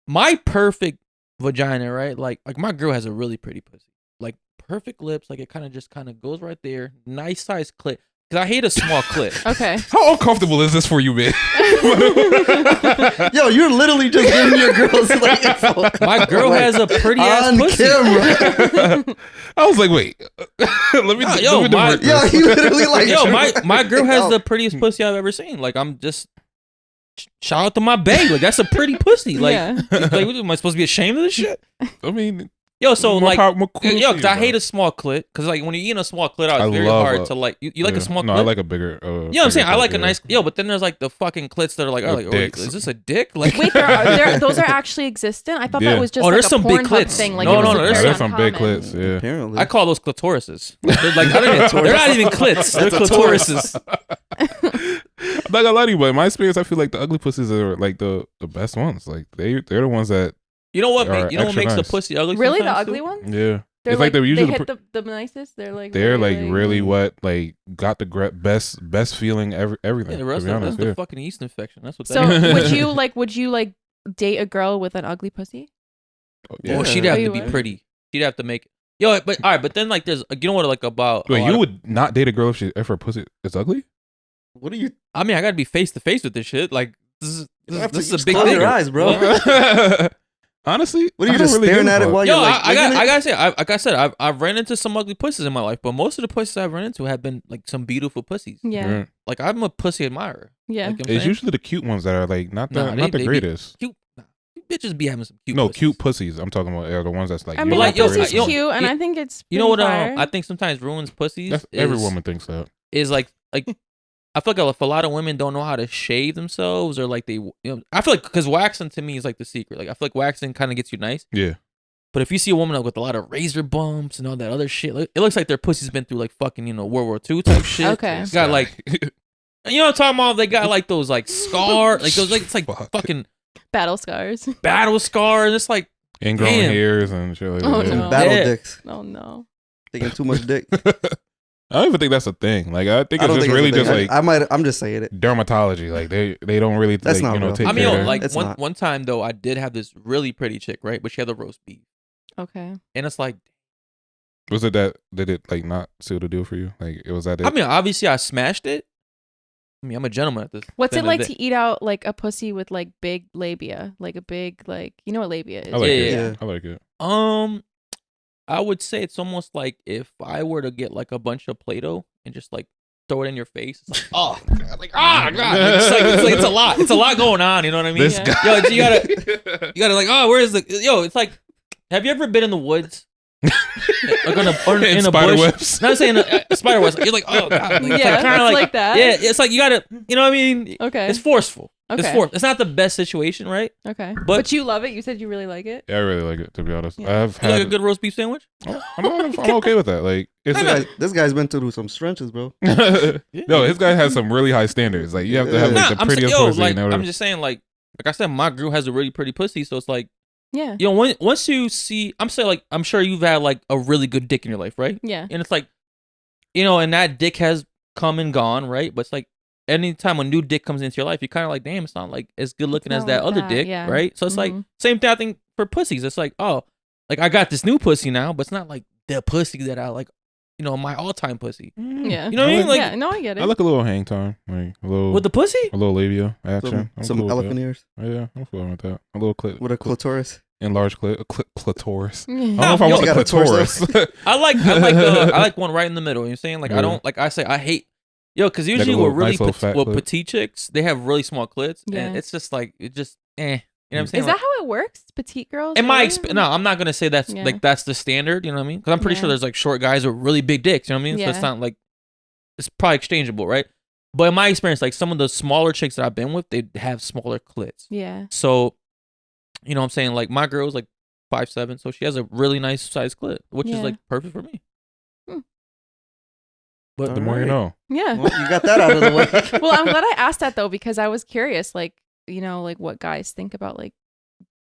my perfect vagina, right? Like my girl has a really pretty pussy, like perfect lips, like it kind of goes right there, nice size clit. Cause I hate a small clit. okay. How uncomfortable is this for you, man? Yo, you're literally just giving your girls like info. My girl Like, has a pretty ass on pussy. camera. I was like, wait. let me yo, divert Yo, this. he literally like. Yo, my girl has Yo. the prettiest pussy I've ever seen. Like I'm just shout out to my bae. Like that's a pretty pussy. Like, Yeah. like what, am I supposed to be ashamed of this shit? I mean, Yo, so more like, power- more kudos yo, to cause you, I hate bro. a small clit. Cause like when you're eating a small clit out, I it's very love hard a- to like. You like Yeah. a small No, clit? I like a bigger. You know what I'm saying? I like a yeah. nice. Yo, but then there's like the fucking clits that are like, oh, With like, dicks. is this a dick? Like, Wait, those are actually existent. I thought Yeah. that was just Oh, like there's a some big Pornhub clits. thing. Like No, it was no, a no, very Yeah, there's some big uncommon. clits. Yeah. Apparently, I call those clitorises. They're like they're not even clits. They're That's a clitorises. I'm not gonna lie to you, but in my experience, I feel like the ugly pussies are like the best ones. Like they're the ones that You know what? Are You know what extra makes nice. the pussy ugly? Really, the sometimes, ugly too? ones? yeah. They're It's like they're usually they the hit the nicest. They're like they're really, like really what like got the best feeling everything. Yeah, to Russ, be that's honest, the yeah. fucking yeast infection. That's what So that is. would you like date a girl with an ugly pussy? Yeah. Oh, she'd Yeah. have Oh, to you be would? pretty. She'd have to make it. Yo, but all right, but then like there's you know what like about. a Wait, lot you of- would not date a girl if her pussy is ugly? what are you? I mean, I gotta be face to face with this shit. Like this is a big Close thing. your eyes, bro. Honestly, What are you I don't just really staring give a at it fuck. while Yo, you're like? I licking it? gotta say, like I said, I've ran into some ugly pussies in my life, but most of the pussies I've run into have been like some beautiful pussies. Yeah, Yeah. Like I'm a pussy admirer. yeah. Like, I'm It's saying. usually the cute ones that are like not the Nah, not they the be greatest. cute. Nah, you bitches be having some cute. No, pussies. cute pussies. I'm talking about the ones that's like. I you mean, know, like, that yo, pussy's yo, cute, and you- I think it's You know what? pretty fire. I think sometimes ruins pussies. that's, every is- woman thinks that. is like I feel like if a lot of women don't know how to shave themselves or like I feel like because waxing to me is like the secret. Like I feel like waxing kind of gets you nice. Yeah. But if you see a woman like, with a lot of razor bumps and all that other shit, like, it looks like their pussy's been through like fucking World War II type shit. Okay. It's got like you know what I'm talking about? They got like those like scar like those like it's like Fuck. fucking battle scars. battle scars. It's like ingrown Damn. hairs and shit like Oh, that. no. Battle Yeah. dicks. Oh no. Taking too much dick. I don't even think that's a thing. Like I think I it's don't just think really it's a just thing. like I'm just saying it. dermatology. Like they don't really That's like, not you know real. take I mean, care yo, of like It's not. one time though, I did have this really pretty chick, right? But she had a roast beef, Okay. and it's like, Was it that did it like not seal the deal for you? Like it was that it? I mean, obviously I smashed it. I mean, I'm a gentleman at this. What's end it of like the day. to eat out like a pussy with like big labia, like a big like you know what labia is? I like Yeah, it. yeah. I like it. I would say it's almost like if I were to get like a bunch of Play-Doh and just like throw it in your face. It's like, oh, God, like, God. It's a lot. It's a lot going on. You know what I mean? This guy. Yo, you gotta like, oh, where's the, yo, it's like, have you ever been in the woods? Like in a spider bush? webs. Not saying a spider webs. You're like, oh, God. Like, Yeah, it's kind of like that. Yeah, it's like you gotta, you know what I mean? Okay. It's forceful. Okay. It's forceful. It's not the best situation, right? Okay. But- But you love it. You said you really like it. Yeah, I really like it, to be honest. Yeah. I've You like a had. good roast beef sandwich? I'm okay with that. Like, it's This guy's been through some stretches, bro. no, this guy has some really high standards. Like, you have to have like the I'm prettiest saying, yo, pussy. like, and I'm just saying, like I said, my girl has a really pretty pussy, so it's like, Yeah. you know, once you see, I'm saying, like, I'm sure you've had like a really good dick in your life, right? Yeah. And it's like, you know, and that dick has come and gone, right? But it's like, anytime a new dick comes into your life, you're kind of like, damn, it's not like as good looking as not that like other that, dick, yeah. right? So it's like, Mhm. same thing I think for pussies. It's like, oh, like I got this new pussy now, but it's not like the pussy that I like, you know, my all-time pussy. Yeah. You know what I mean? Like, yeah. No, I get it. I like a little hang time, like a little with the pussy? a little labia action. I'm Some cool with elephant that. ears Yeah, I'm flowing with that. A little clit with a clitoris. enlarged clitoris. I Yeah. don't know if I Yo, want you the got a torso. clitoris. I like one right in the middle. You know what I'm saying? Like, I Yeah. don't, like I say, I hate, yo, because Like a usually little- with really nice little fat with clit. petite chicks, they have really small clits, Yeah. and it's just like, it just, you know what I'm saying? Is Like, that how it works? Petite girls? in my really? no, I'm not gonna say that's Yeah. like that's the standard. You know what I mean? Because I'm pretty Yeah. sure there's like short guys with really big dicks. You know what I mean? So Yeah. it's not like it's probably exchangeable, right? But in my experience, like some of the smaller chicks that I've been with, they have smaller clits. Yeah. So, you know what I'm saying? Like my girl's like 5'7", so she has a really nice size clit, which is Yeah. like perfect for me. Hmm. But The more you know. Yeah. Well, you got that out of the way. Well, I'm glad I asked that though, because I was curious, like, you know, like what guys think about, like,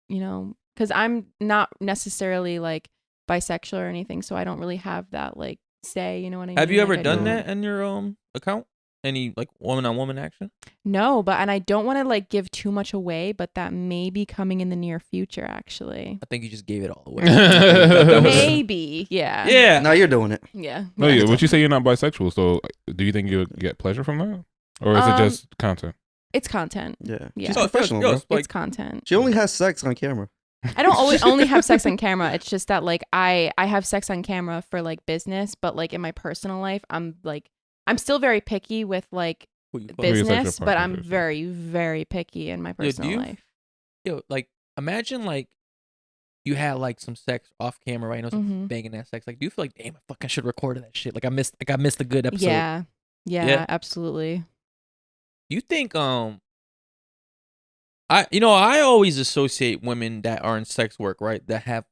you know, because I'm not necessarily like bisexual or anything, so I don't really have that like say, you know what I mean? have you ever Like, I done don't- that in your account? Any like woman on woman action? No, but and I don't want to like give too much away, but that may be coming in the near future, actually. I think you just gave it all away. That was- Maybe, yeah. Yeah. Now you're doing it. Yeah. No, yeah. But you say you're not bisexual, so do you think you'll get pleasure from that, or is it just content? It's content. Yeah. Yeah. She's Oh, professional, yo, bro. like, It's content. She only has sex on camera. I don't always only have sex on camera. It's just that like I have sex on camera for like business, but like in my personal life, I'm still very picky with like who you fuck? Your sexual business, but I'm partner, very, very picky in my do personal you- life. Yo, like imagine like you had like some sex off camera, right? And it was like, Mhm. banging that sex. Like, do you feel like, damn, I fucking should record that shit? Like I missed a good episode. Yeah. Yeah. Absolutely. You think I always associate women that are in sex work, right? That have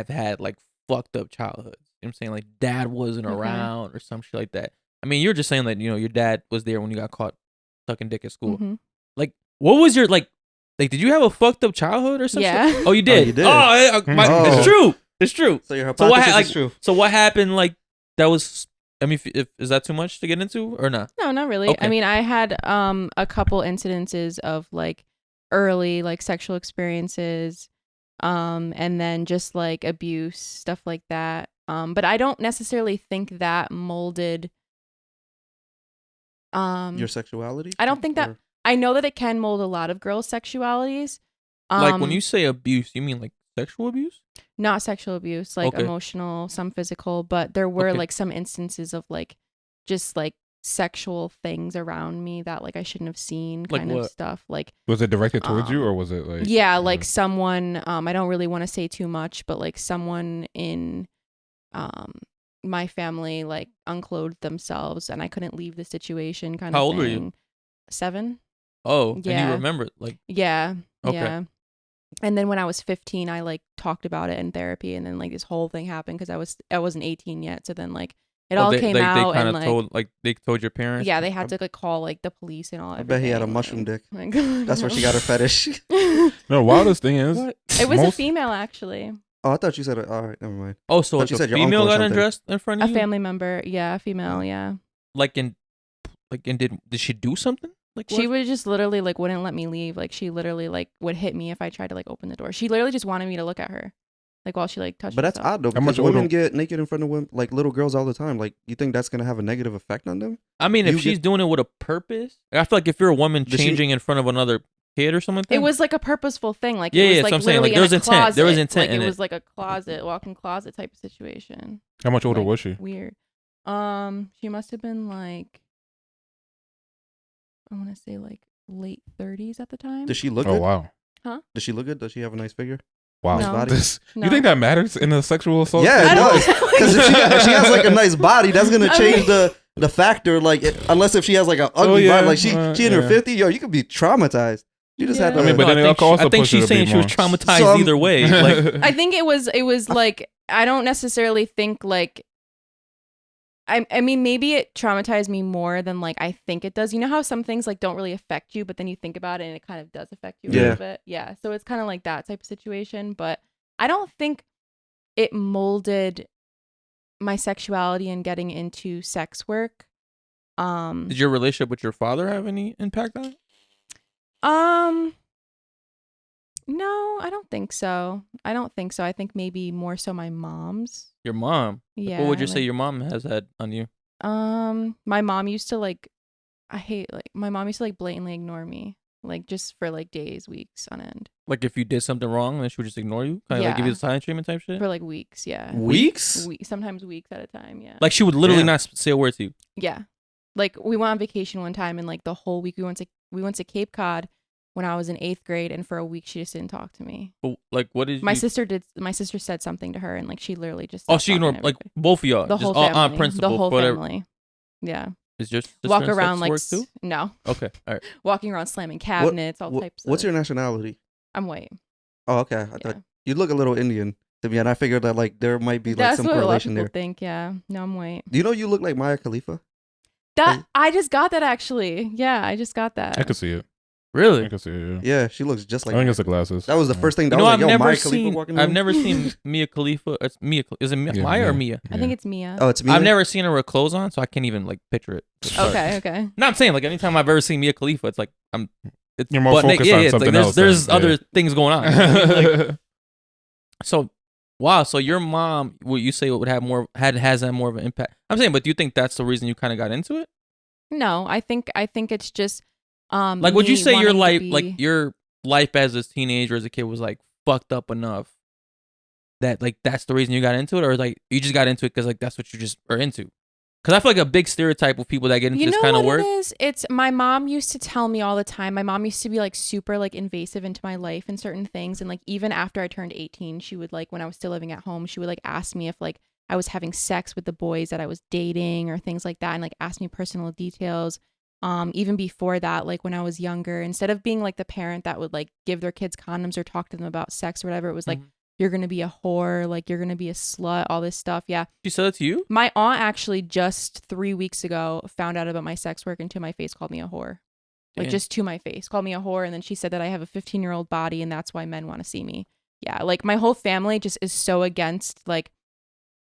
had like fucked up childhoods. You know what I'm saying? Like dad wasn't Okay. around or some shit like that. I mean, you're just saying that, you know, your dad was there when you got caught sucking dick at school. Mhm. Like, what was your like did you have a fucked up childhood or something? Yeah. Oh, you did. you did. Oh, Oh. it's true. It's true. So your So what hypothesis like is true. so what happened? Like that was. I mean, if is that too much to get into or not? No, not really. Okay. I mean, I had a couple incidences of like early like sexual experiences, and then just like abuse, stuff like that. But I don't necessarily think that molded. Your sexuality? I don't think that- Or- I know that it can mold a lot of girls' sexualities. Like when you say abuse, you mean like sexual abuse? Not sexual abuse, like Okay. emotional, some physical, but there were Okay. like some instances of like just like sexual things around me that like I shouldn't have seen, Like kind of what? stuff. Like Was it directed towards you, or was it like? yeah, like someone I don't really want to say too much, but like someone in my family like unclothed themselves and I couldn't leave the situation kind of How thing. old were you? 7. Oh, and Yeah. you remember like Yeah. Okay. Yeah. And then when I was 15, I like talked about it in therapy, and then like this whole thing happened because I wasn't 18 yet. So then like it all came out, They kind and of like they told your parents. yeah, they had to like call like the police and all. I bet he had a everything, mushroom dick. like- That's where she got her fetish. No, wildest thing is, What? It was a most- female actually, Oh, I thought you said it. All right, never mind. Oh, so Thought like you a said your female uncle or got something. undressed in front a of you? family member. Yeah, a female. Yeah, Like and did she do something? Like she what? would just literally like wouldn't let me leave. Like she literally like would hit me if I tried to like open the door. She literally just wanted me to look at her, like while she like touched. But that's herself. odd though, How much because women older- get naked in front of women, like little girls all the time. Like, you think that's gonna have a negative effect on them? I mean, if you she's get- doing it with a purpose, I feel like if you're a woman Does she- changing in front of another kid or something like that? It was like a purposeful thing. Like Yeah, it was yeah, like so I'm saying, like, literally there was in a intent. closet. There was intent like, in it it. was like a closet, walk-in closet type of situation. How much older Like, was she? Weird. She must have been like, I want to say like late 30s at the time. Does she look Oh good? wow. Does she look good? Does she have a nice figure? Wow. Nice body? No. You think that matters in a sexual assault? Yeah, it I don't does. know. Because if she has like a nice body, that's gonna I change mean- the factor. Like, unless if she has like an ugly yeah, body, like she in her yeah. 50, yo, you could be traumatized. You just had to. Yeah. I mean, but then I it think, also I think push her she's to be saying she was more- traumatized So I'm- either way. Like, I think it was like, I don't necessarily think like, I mean, maybe it traumatized me more than like I think it does. You know how some things like don't really affect you, but then you think about it and it kind of does affect you a Yeah. little bit. Yeah. So it's kind of like that type of situation, but I don't think it molded my sexuality and getting into sex work. did your relationship with your father have any impact on it? No, I don't think so. I think maybe more so my mom's. Your mom. Like, Yeah. what would you say like, your mom has had on you? my mom used to like, my mom used to like blatantly ignore me, like just for like days, weeks on end. Like, if you did something wrong, then she would just ignore you? Kind of like give you Yeah. the silent treatment type shit? For like weeks, yeah. Weeks? Sometimes weeks at a time, yeah. Like, she would literally Damn. not say a word to you. Yeah. Like we went on vacation one time and like the whole week we went to Cape Cod when I was in 8th grade, and for a week she just didn't talk to me. But, like, what did My you... sister said something to her and like she literally just Oh, stopped she talking to ignored, like, everybody. both of y'all. The just whole all family. on principle. The whole for whatever. family. Yeah. Is your sister Walk in sex around like work too? no. Okay, all right. Walking around slamming cabinets, all types of What's your nationality? I'm white. Oh, okay. I thought you look a little Indian to me, and I figured that like there might be like That's some what a lot of correlation people there. think, yeah. No, I'm white. Do you know you look like Maya Khalifa? That I just got that actually. Yeah, I just got that. I could see it. Really? I could see it. Yeah. Yeah, she looks just like. I think Maya it's the glasses. That was the first thing that You know, I was I've like, yo, never Maya Khalifa seen. walking I've around? never seen Mia Khalifa. It's Mia. Is it Yeah, Maya or Mia. Mia? I think it's Mia. Oh, it's me. I've never seen her with clothes on, so I can't even like picture it. Okay, okay. No, I'm saying like anytime I've ever seen Mia Khalifa, it's like it's You're more butt naked. focused Yeah, on yeah, it's like something there's else there's then, other yeah. things going on. You know what I mean? Like, so wow, so your mom, what you say would have more has had more of an impact. I'm saying, but do you think that's the reason you kind of got into it? No, I think it's just Like, would you me say your wanting to life, like be- your life as a teenager, as a kid, was like fucked up enough that like that's the reason you got into it, or like you just got into it because like that's what you just are into? Because I feel like a big stereotype of people that get into You this know kind of what work. it is? It's my mom used to tell me all the time. My mom used to be like super like invasive into my life and certain things. And like even after I turned 18, she would like when I was still living at home, she would like ask me if like I was having sex with the boys that I was dating or things like that, and like ask me personal details. Even before that, like when I was younger, instead of being like the parent that would like give their kids condoms or talk to them about sex or whatever, it was like, you're gonna be a whore, like you're gonna be a slut, all this stuff. Yeah. She said it to you? My aunt actually just 3 weeks ago found out about my sex work and to my face called me a whore. Like Damn. just to my face, called me a whore. And then she said that I have a 15-year-old body and that's why men want to see me. Yeah. Like my whole family just is so against like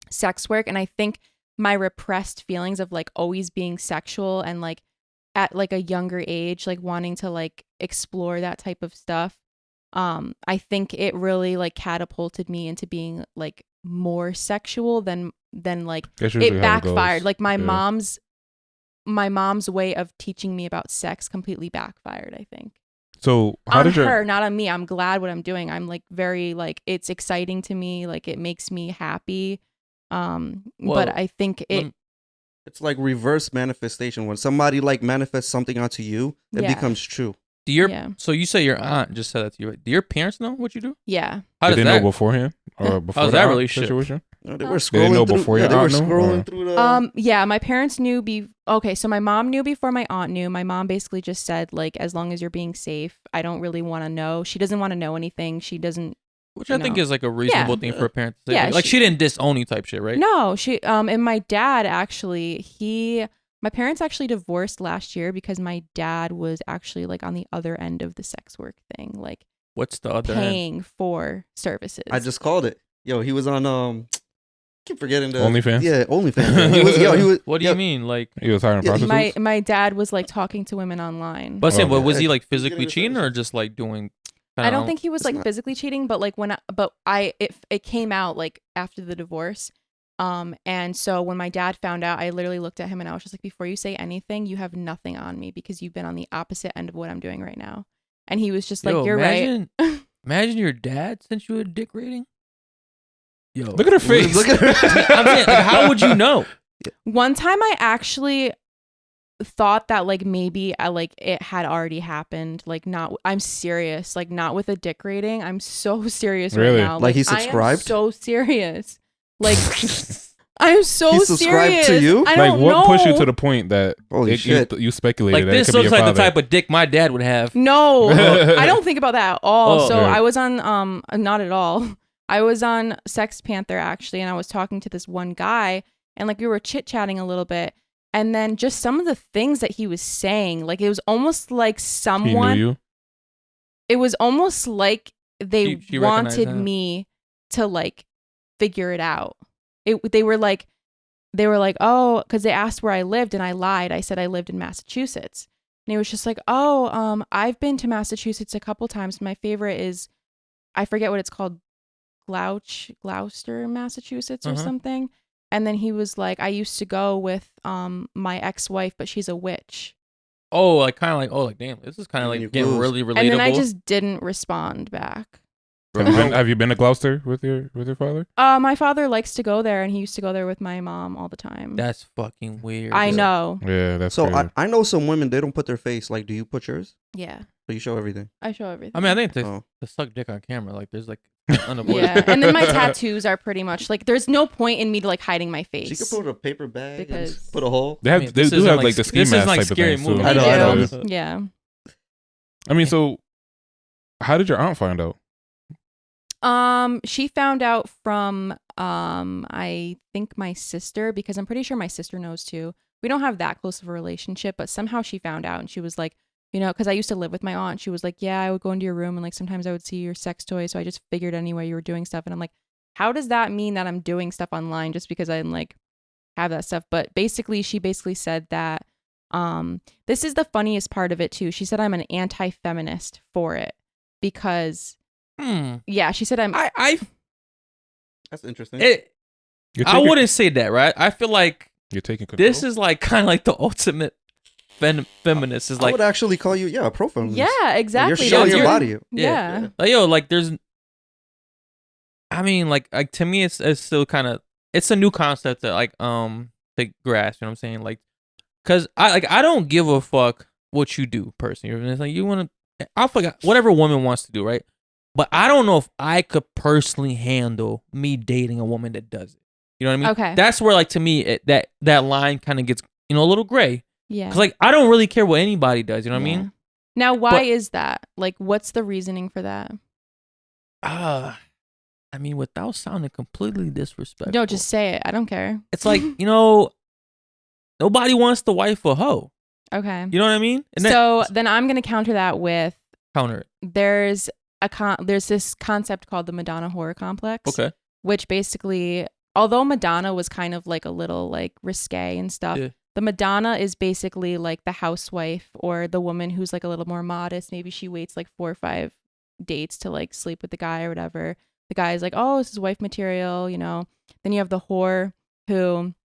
sex work. And I think my repressed feelings of like always being sexual and like at like a younger age, like wanting to like explore that type of stuff. I think it really like catapulted me into being like more sexual than like That's usually it how backfired. goes. Like my Yeah. mom's way of teaching me about sex completely backfired, I think. So how On did your her, not on me. I'm glad what I'm doing. I'm like very like it's exciting to me, like it makes me happy. Well, But I think it It's like reverse manifestation. When somebody like manifests something onto you, it Yeah. becomes true. Do your Yeah. so you say your aunt just said that to you? Right? Do your parents know what you do? yeah. How did does they that? know beforehand or before How's the that aunt relationship? situation? They were They scrolling didn't know through. before Yeah, your they were aunt knew, scrolling or- through the. Yeah, my parents knew okay, so my mom knew before my aunt knew. My mom basically just said like as long as you're being safe, I don't really want to know. She doesn't want to know anything. She doesn't Which I think No. is like a reasonable Yeah. thing for a parent to say. Yeah, like she didn't disown you type shit, right? No, she and my dad actually my parents actually divorced last year because my dad was actually like on the other end of the sex work thing, like What's the other end? paying for services. I just called it. Yo, he was on keep forgetting the OnlyFans? Yeah, OnlyFans. He was. Yo, he was. What do yo, you mean? Like, He was hiring Yeah, he- prostitutes. my dad was like talking to women online. but saying, Oh, was yeah. he like He's getting physically the cheating or services. just like doing? I don't think he was It's like not- physically cheating, but like it came out like after the divorce. And so when my dad found out, I literally looked at him and I was just like, before you say anything, you have nothing on me because you've been on the opposite end of what I'm doing right now. And he was just like, Yo, "You're right." Imagine your dad sent you a dick rating. Yo, Look at her face. Look at her. I'm saying, like, how would you know? One time I actually thought that like maybe it had already happened. Like not, I'm serious. Like not with a dick rating. I'm so serious Really? right now. Like, he I am subscribed? so serious. Like I'm so He subscribed serious. to you? I Like, don't what know. pushed you to the point that Holy shit. you speculated Like that this it could be looks your like the father? type of dick my dad would have. No, I don't think about that at all. Oh. So Yeah. I was on not at all. I was on Sex Panther actually, and I was talking to this one guy, and like we were chit chatting a little bit, and then just some of the things that he was saying, like it was almost like He someone. knew you? It was almost like they She recognized wanted that. me to like figure it out. They were like, oh, because they asked where I lived, and I lied. I said I lived in Massachusetts, and he was just like, oh, I've been to Massachusetts a couple times. My favorite is, I forget what it's called, Gloucester, Massachusetts, or Uh-huh. something. And then he was like, I used to go with my ex-wife, but she's a witch. Oh, like kind of like, oh, like damn, this is kind of Giving you like getting clues. really relatable. And then I just didn't respond back. Have you been to Gloucester with your father? My father likes to go there, and he used to go there with my mom all the time. That's fucking weird. I yo. know. Yeah, that's So crazy. I know some women, they don't put their face. Like, do you put yours? Yeah, So you show everything. I show everything. I mean, I think Oh. to suck dick on camera, like there's like unavoidable. Yeah, and then my tattoos are pretty much like, there's no point in me to like hiding my face. She could put a paper bag Because- and put a hole. They have, I mean, they this do isn't have like like the sc- ski this mask isn't like type of scary thing movie. too. I know. do. Yeah. I mean, so how did your aunt find out? She found out from I think my sister, because I'm pretty sure my sister knows too. We don't have that close of a relationship, but somehow she found out, and she was like, you know, because I used to live with my aunt. She was like, yeah, I would go into your room, and like sometimes I would see your sex toys. So I just figured anyway you were doing stuff, and I'm like, how does that mean that I'm doing stuff online just because I'm like have that stuff? But basically, she basically said that this is the funniest part of it too. She said I'm an anti-feminist for it because yeah, she said That's interesting. You're I taking, wouldn't say that, right? I feel like You're taking control. this is like kind of like the ultimate feminist. Is I like, would actually call you, a pro feminist. yeah, Like, exactly. you're showing That's your what- body. Yeah. like yo, like there's. I mean, like to me, it's still kind of it's a new concept to like to grasp. You know what I'm saying? Like, cause I don't give a fuck what you do personally. It's like you want to, I forgot whatever woman wants to do, right? But I don't know if I could personally handle me dating a woman that does it. You know what I mean? Okay. That's where like to me that line kind of gets a little gray. Yeah. Cause like I don't really care what anybody does. You know what I Yeah. mean? Now, why But- is that? Like, what's the reasoning for that? I mean, without sounding completely disrespectful. No, just say it. I don't care. It's like, nobody wants to wife a hoe. Okay. You know what I mean? And So then I'm gonna counter that with counter it. there's this concept called the Madonna horror complex. Okay. Which basically, although Madonna was kind of like a little like risque and stuff, Yeah. the Madonna is basically like the housewife or the woman who's like a little more modest. Maybe she waits like 4 or 5 dates to like sleep with the guy or whatever. The guy is like, oh, this is wife material, you know. Then you have the whore who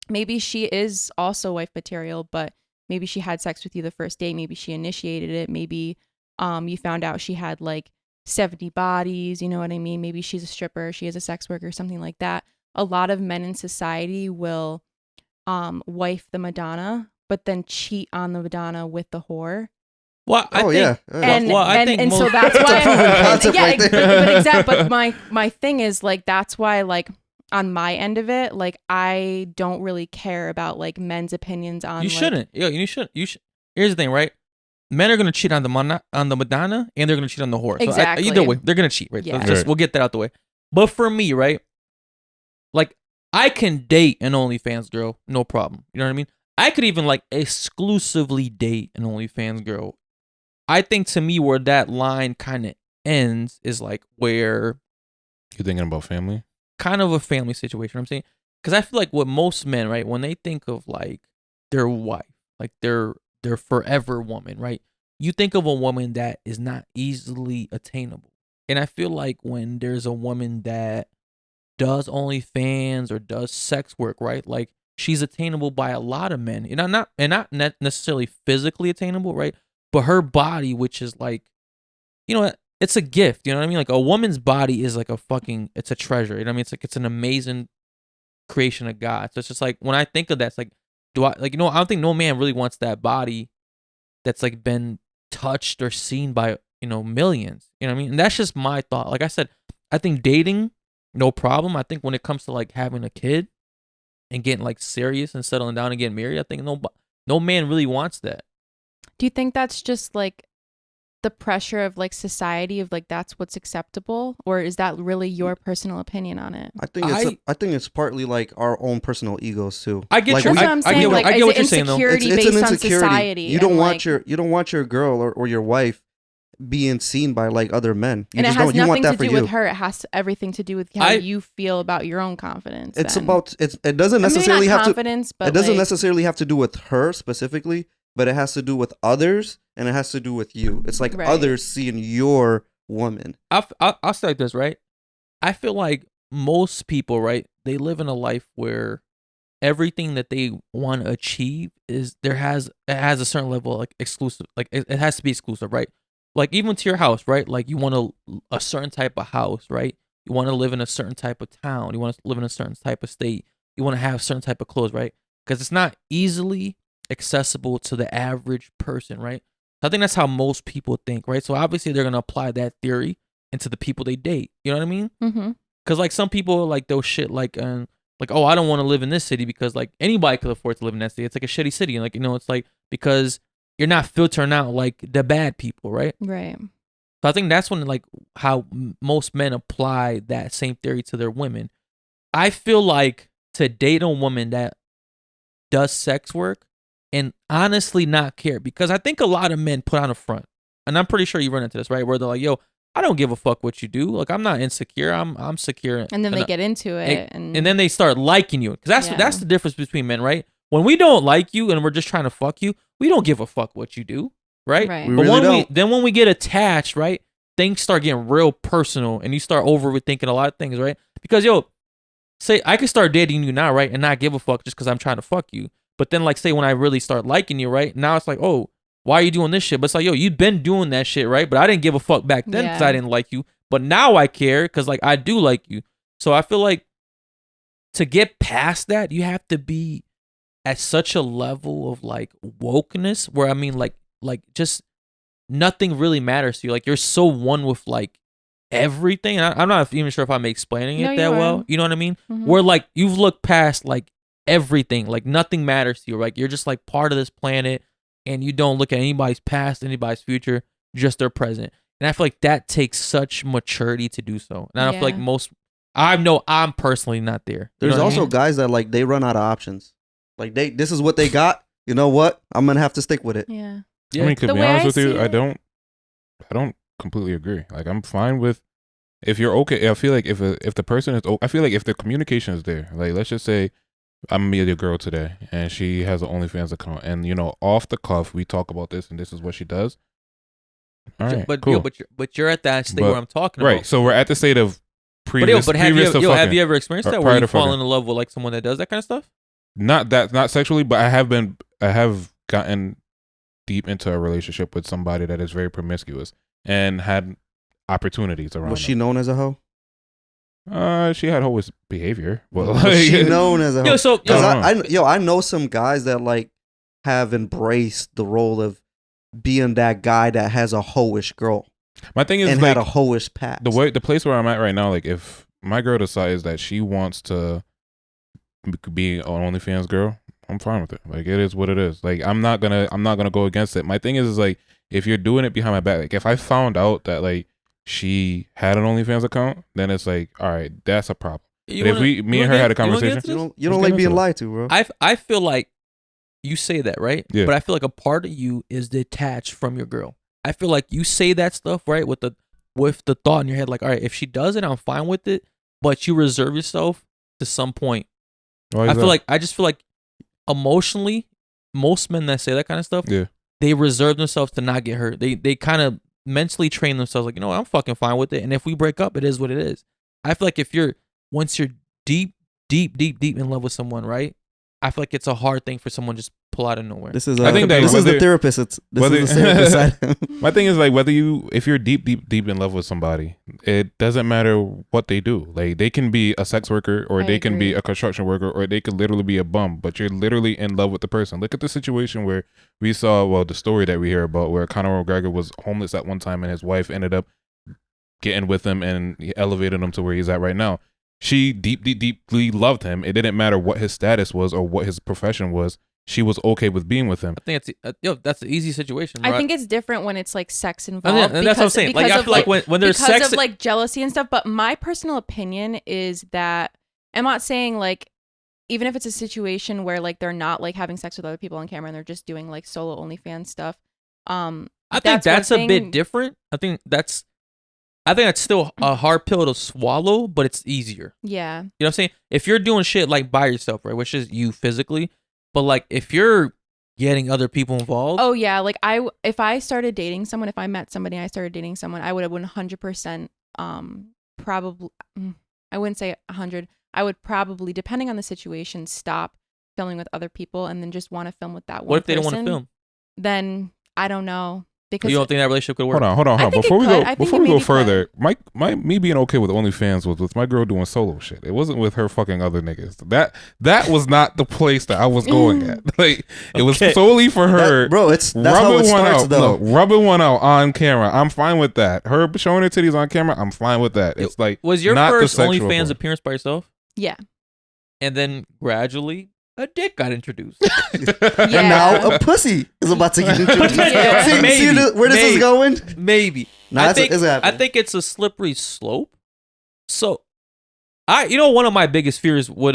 maybe she is also wife material, but maybe she had sex with you the first day. Maybe she initiated it. Maybe you found out she had like 70 bodies, you know what I mean? Maybe she's a stripper, she is a sex worker, something like that. A lot of men in society will wife the Madonna, but then cheat on the Madonna with the whore. Well, I think, yeah. And Well, I think and so most- that's It's a why proven concept yeah, right there. but exactly. But my thing is like that's why like on my end of it, like I don't really care about like men's opinions on. you like, shouldn't. Yo, you should. You should. Here's the thing, right? Men are gonna cheat on the Madonna, and they're gonna cheat on the whore. So Exactly. either way, they're gonna cheat, right? So Yeah. just we'll get that out the way. But for me, right? Like I can date an OnlyFans girl, no problem. You know what I mean? I could even like exclusively date an OnlyFans girl. I think to me where that line kind of ends is like where You're thinking about family? kind of a family situation. You know what I'm saying, because I feel like what most men, right, when they think of like their wife, like their forever woman, right, you think of a woman that is not easily attainable. And I feel like when there's a woman that does OnlyFans or does sex work, right, like she's attainable by a lot of men, and not necessarily physically attainable, right, but her body, which is like you know, it's a gift. You know what I mean? Like a woman's body is like a fucking, it's a treasure. You know what I mean? It's like, it's an amazing creation of God. So it's just like, when I think of that, it's like, do I, like, you know, I don't think no man really wants that body that's like been touched or seen by, you know, millions. You know what I mean? And that's just my thought. Like I said, I think dating, no problem. I think when it comes to like having a kid and getting like serious and settling down and getting married, I think no man really wants that. Do you think that's just like the pressure of like society of like that's what's acceptable, or is that really your personal opinion on it? I think it's partly like our own personal egos too. I get like, your, That's what I'm saying. I Like, get is what it you're saying though. insecurity It's based an on insecurity. society? You don't and, want like, your girl or your wife being seen by like other men. You and it just has don't. You want nothing that to for do you. with her. It has everything to do with how you feel about your own confidence. It's then. about it doesn't Maybe necessarily not have to. confidence, but It doesn't like, necessarily have to do with her specifically, but it has to do with others and it has to do with you. It's like Right. others seeing your woman. I'll say like this, right? I feel like most people, right, they live in a life where everything that they want to achieve is it has a certain level of like exclusive, like it has to be exclusive, right? Like even to your house, right? Like you want a certain type of house, right? You want to live in a certain type of town. You want to live in a certain type of state. You want to have certain type of clothes, right? Because it's not easily accessible to the average person, right? I think that's how most people think, right? So obviously they're gonna apply that theory into the people they date. You know what I mean? mm-hmm. Because like some people like those shit like oh, I don't want to live in this city because like anybody could afford to live in that city. It's like a shitty city, and like, you know, it's like because you're not filtering out like the bad people, right? Right. So I think that's when like how most men apply that same theory to their women. I feel like to date a woman that does sex work and honestly not care, because I think a lot of men put on a front, and I'm pretty sure you run into this, right? Where they're like, yo, I don't give a fuck what you do. Like, I'm not insecure. I'm secure. And then they get into it, and then they start liking you, because that's the difference between men, right? When we don't like you and we're just trying to fuck you, we don't give a fuck what you do, right? Right. We But really don't. when we get attached, right, things start getting real personal, and you start overthinking a lot of things, right? Because yo, say I could start dating you now, right, and not give a fuck just because I'm trying to fuck you. But then like say when I really start liking you, right, now it's like, oh, why are you doing this shit? But it's like, yo, you've been doing that shit, right? But I didn't give a fuck back then because I didn't like you. But now I care because like I do like you. So I feel like to get past that, you have to be at such a level of like wokeness where I mean like just nothing really matters to you. Like you're so one with like everything. I'm not even sure if I'm explaining No, it that you well. are. You know what I mean? Mhm. Where like you've looked past like everything, like nothing matters to you. Like you're just like part of this planet, and you don't look at anybody's past, anybody's future, just their present. And I feel like that takes such maturity to do so. And I feel like I'm personally not there. You There's know what I also mean? guys that like they run out of options. Like this is what they got. You know what? I'm gonna have to stick with it. Yeah. Yeah. I mean, to The be way honest I with you, see I it- don't completely agree. Like, I'm fine with if you're okay. I feel like if the person is, I feel like if the communication is there, like let's just say I'm meeting a girl today and she has an OnlyFans account, and you know, off the cuff we talk about this and this is what she does. All right, but cool. but you're at that state But- where I'm talking Right. about. So we're at the state of But previous. have previous to you have fucking. you ever experienced that prior where you to fall fucking. in love with like someone that does that kind of stuff? Not sexually, but I have gotten deep into a relationship with somebody that is very promiscuous and had opportunities around. Was she known as a hoe? She had always behavior. Well, Was she known as a hoe? Yo, so Because yo, I know some guys that like have embraced the role of being that guy that has a hoish girl my thing is and like had a hoish past. the place where I'm at right now. Like, if my girl decides that she wants to be an OnlyFans girl, I'm fine with it. Like, it is what it is. Like, I'm not gonna go against it. My thing is like, if you're doing it behind my back, like if I found out that like she had an OnlyFans account, then it's like, all right, that's a problem. you But if wanna- me you and wanna her had a get- you wanna get conversation, into this? you don't Let's like get being into it. lied to, bro. I feel like you say that, right? Yeah. But I feel like a part of you is detached from your girl. I feel like you say that stuff, right, with the thought in your head, like, all right, if she does it, I'm fine with it. But you reserve yourself to some point. Why is I just feel like emotionally, most men that say that kind of stuff, Yeah. they reserve themselves to not get hurt. They kind of mentally train themselves, like, you know what, I'm fucking fine with it. And if we break up, it is what it is. I feel like once you're deep in love with someone, right? I feel like it's a hard thing for someone to just pull out of nowhere. This is I think that this is the whether- therapist. This whether- is the therapist side. My thing is like if you're deep in love with somebody, it doesn't matter what they do. Like they can be a sex worker, or I they can be agree. a construction worker, or they could literally be a bum. But you're literally in love with the person. Look at the situation where we saw, well, the story that we hear about where Conor McGregor was homeless at one time and his wife ended up getting with him and he elevated him to where he's at right now. She deeply loved him. It didn't matter what his status was or what his profession was. She was okay with being with him. I think it's that's an easy situation. I right? think it's different when it's like sex I involved. mean, and that's what I'm saying. Like because I of, feel like when there's because sex, of like jealousy and stuff. But my personal opinion is that I'm not saying like even if it's a situation where like they're not like having sex with other people on camera and they're just doing like solo OnlyFans stuff. I think that's a bit different. I think that's still a hard pill to swallow, but it's easier. Yeah. You know what I'm saying? If you're doing shit like by yourself, right, which is you physically, but like if you're getting other people involved. Oh yeah, like if I started dating someone, if I met somebody and I started dating someone, I would have 100% probably I wouldn't say 100. I would probably, depending on the situation, stop filming with other people and then just want to film with that one. What if they don't person. want to film? Then I don't know. Because You don't think that relationship could work? Hold on. I think it Before we could. go, I think before it we go maybe further, me being okay with OnlyFans was with my girl doing solo shit. It wasn't with her fucking other niggas. That was not the place that I was going at. Like it was solely for her, Bro, that's how it starts, though. No, rubbing one out on camera. I'm fine with that. Her showing her titties on camera. I'm fine with that. It's like Was your not the first sexual OnlyFans part. appearance by yourself? Yeah. And then gradually a dick got introduced. And now a pussy is about to get introduced. Yeah. See Maybe. where this is going? Maybe. Nah, I it's happening. think it's a slippery slope. So, one of my biggest fears would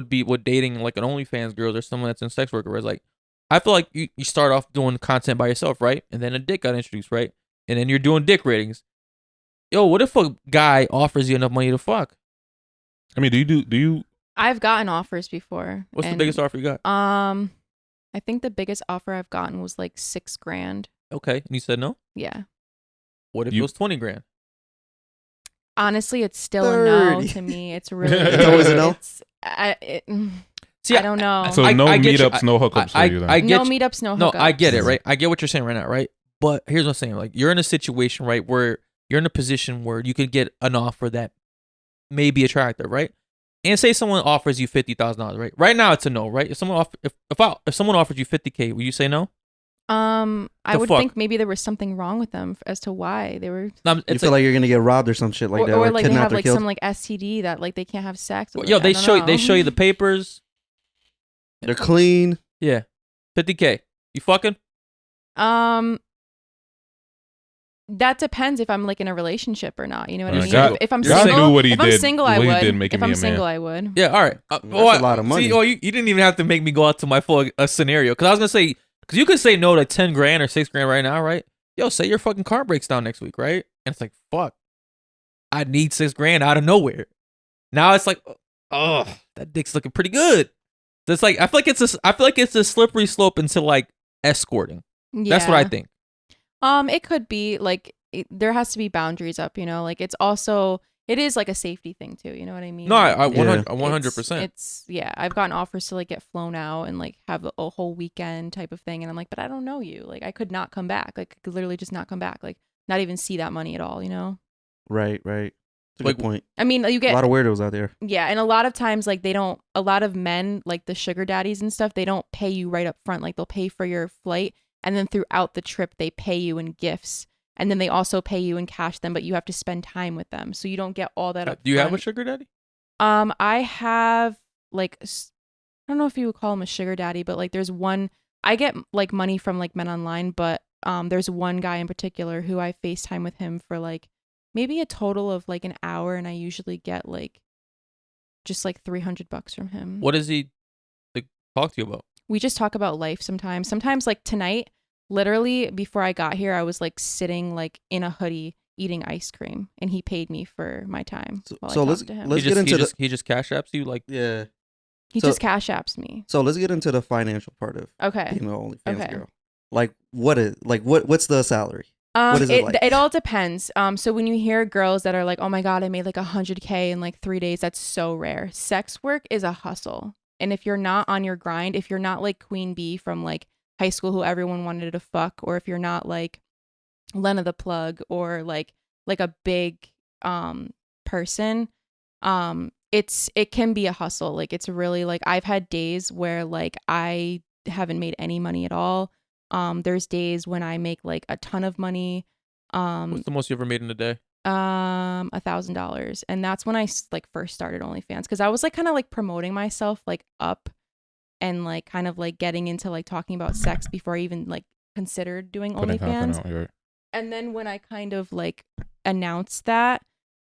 be with dating like an OnlyFans girl or someone that's in sex worker. Where it's like, I feel like you start off doing content by yourself, right? And then a dick got introduced, right? And then you're doing dick ratings. Yo, what if a guy offers you enough money to fuck? I mean, do you? I've gotten offers before. What's the biggest offer you got? I think the biggest offer I've gotten was like $6,000. Okay, and you said no. Yeah. What if it was 20 grand? Honestly, it's still a no 30. to me. It's really It's always a no? See, I don't know. So no meetups, no hookups for you then. I get no meetups, no hookups. No, I get it, right? I get what you're saying right now, right? But here's what I'm saying. Like, you're in a situation, right, where you're in a position where you could get an offer that may be attractive, right? And say someone offers you $50,000, right? Right now, it's a no, right? If someone if someone offers you $50K, would you say no? I would think maybe there was something wrong with them as to why they were. You feel like you're gonna get robbed or some shit like that, or like they kidnapped have or like killed. some like STD that like they can't have sex. With. Yo, I they don't show know. you the papers. They're clean. Yeah, $50K. You fucking? That depends if I'm like in a relationship or not. You know what I mean? God- if I'm God single, knew what he if I'm did. single, I What he would. did making If me I'm a single, man. I would. Yeah, all right. That's a lot of money. See, you didn't even have to make me go out to my full scenario. Because I was going to say, because you could say no to 10 grand or 6 grand right now, right? Yo, say your fucking car breaks down next week, right? And it's like, fuck. I need 6 grand out of nowhere. Now it's like, oh, that dick's looking pretty good. So it's like, I feel like it's a slippery slope into like escorting. Yeah. That's what I think. It could be like there has to be boundaries up, you know. Like it is like a safety thing too. You know what I mean? No, Like, I Yeah. 100%. It's I've gotten offers to like get flown out and like have a whole weekend type of thing, and I'm like, but I don't know you. Like I could not come back. Like I could literally just not come back. Like not even see that money at all. You know? Right. It's a Like, good point. I mean, you A get lot of weirdos out there. yeah, and a lot of times like a lot of men like the sugar daddies and stuff, they don't pay you right up front. Like they'll pay for your flight, and then throughout the trip they pay you in gifts. And then they also pay you in cash then, but you have to spend time with them. So you don't get all that up Do you have a front. sugar daddy? I have like I don't know if you would call him a sugar daddy, but like there's one I get like money from like men online, but there's one guy in particular who I FaceTime with him for like maybe a total of like an hour, and I usually get like just like $300 from him. What does he like talk to you about? We just talk about life sometimes. Sometimes like tonight, literally before I got here, I was like sitting like in a hoodie eating ice cream, and he paid me for my time. While So I let's talked to him. let's he get just, into he just cash apps you like yeah. He so- just cash apps me. So let's get into the financial part of Okay. being an OnlyFans Okay. girl. Like what's the salary? What is it like? It all depends. So when you hear girls that are like, oh my God, I made like $100K in like 3 days, that's so rare. Sex work is a hustle. And if you're not on your grind, if you're not like Queen Bee from like high school who everyone wanted to fuck, or if you're not like Lena the Plug or like a big person, it can be a hustle. Like it's really like I've had days where like I haven't made any money at all. There's days when I make like a ton of money. What's the most you ever made in a day? $1,000, and that's when I like first started OnlyFans, because I was like kind of like promoting myself like up and like kind of like getting into like talking about sex before I even like considered doing OnlyFans. And then when I kind of like announced that,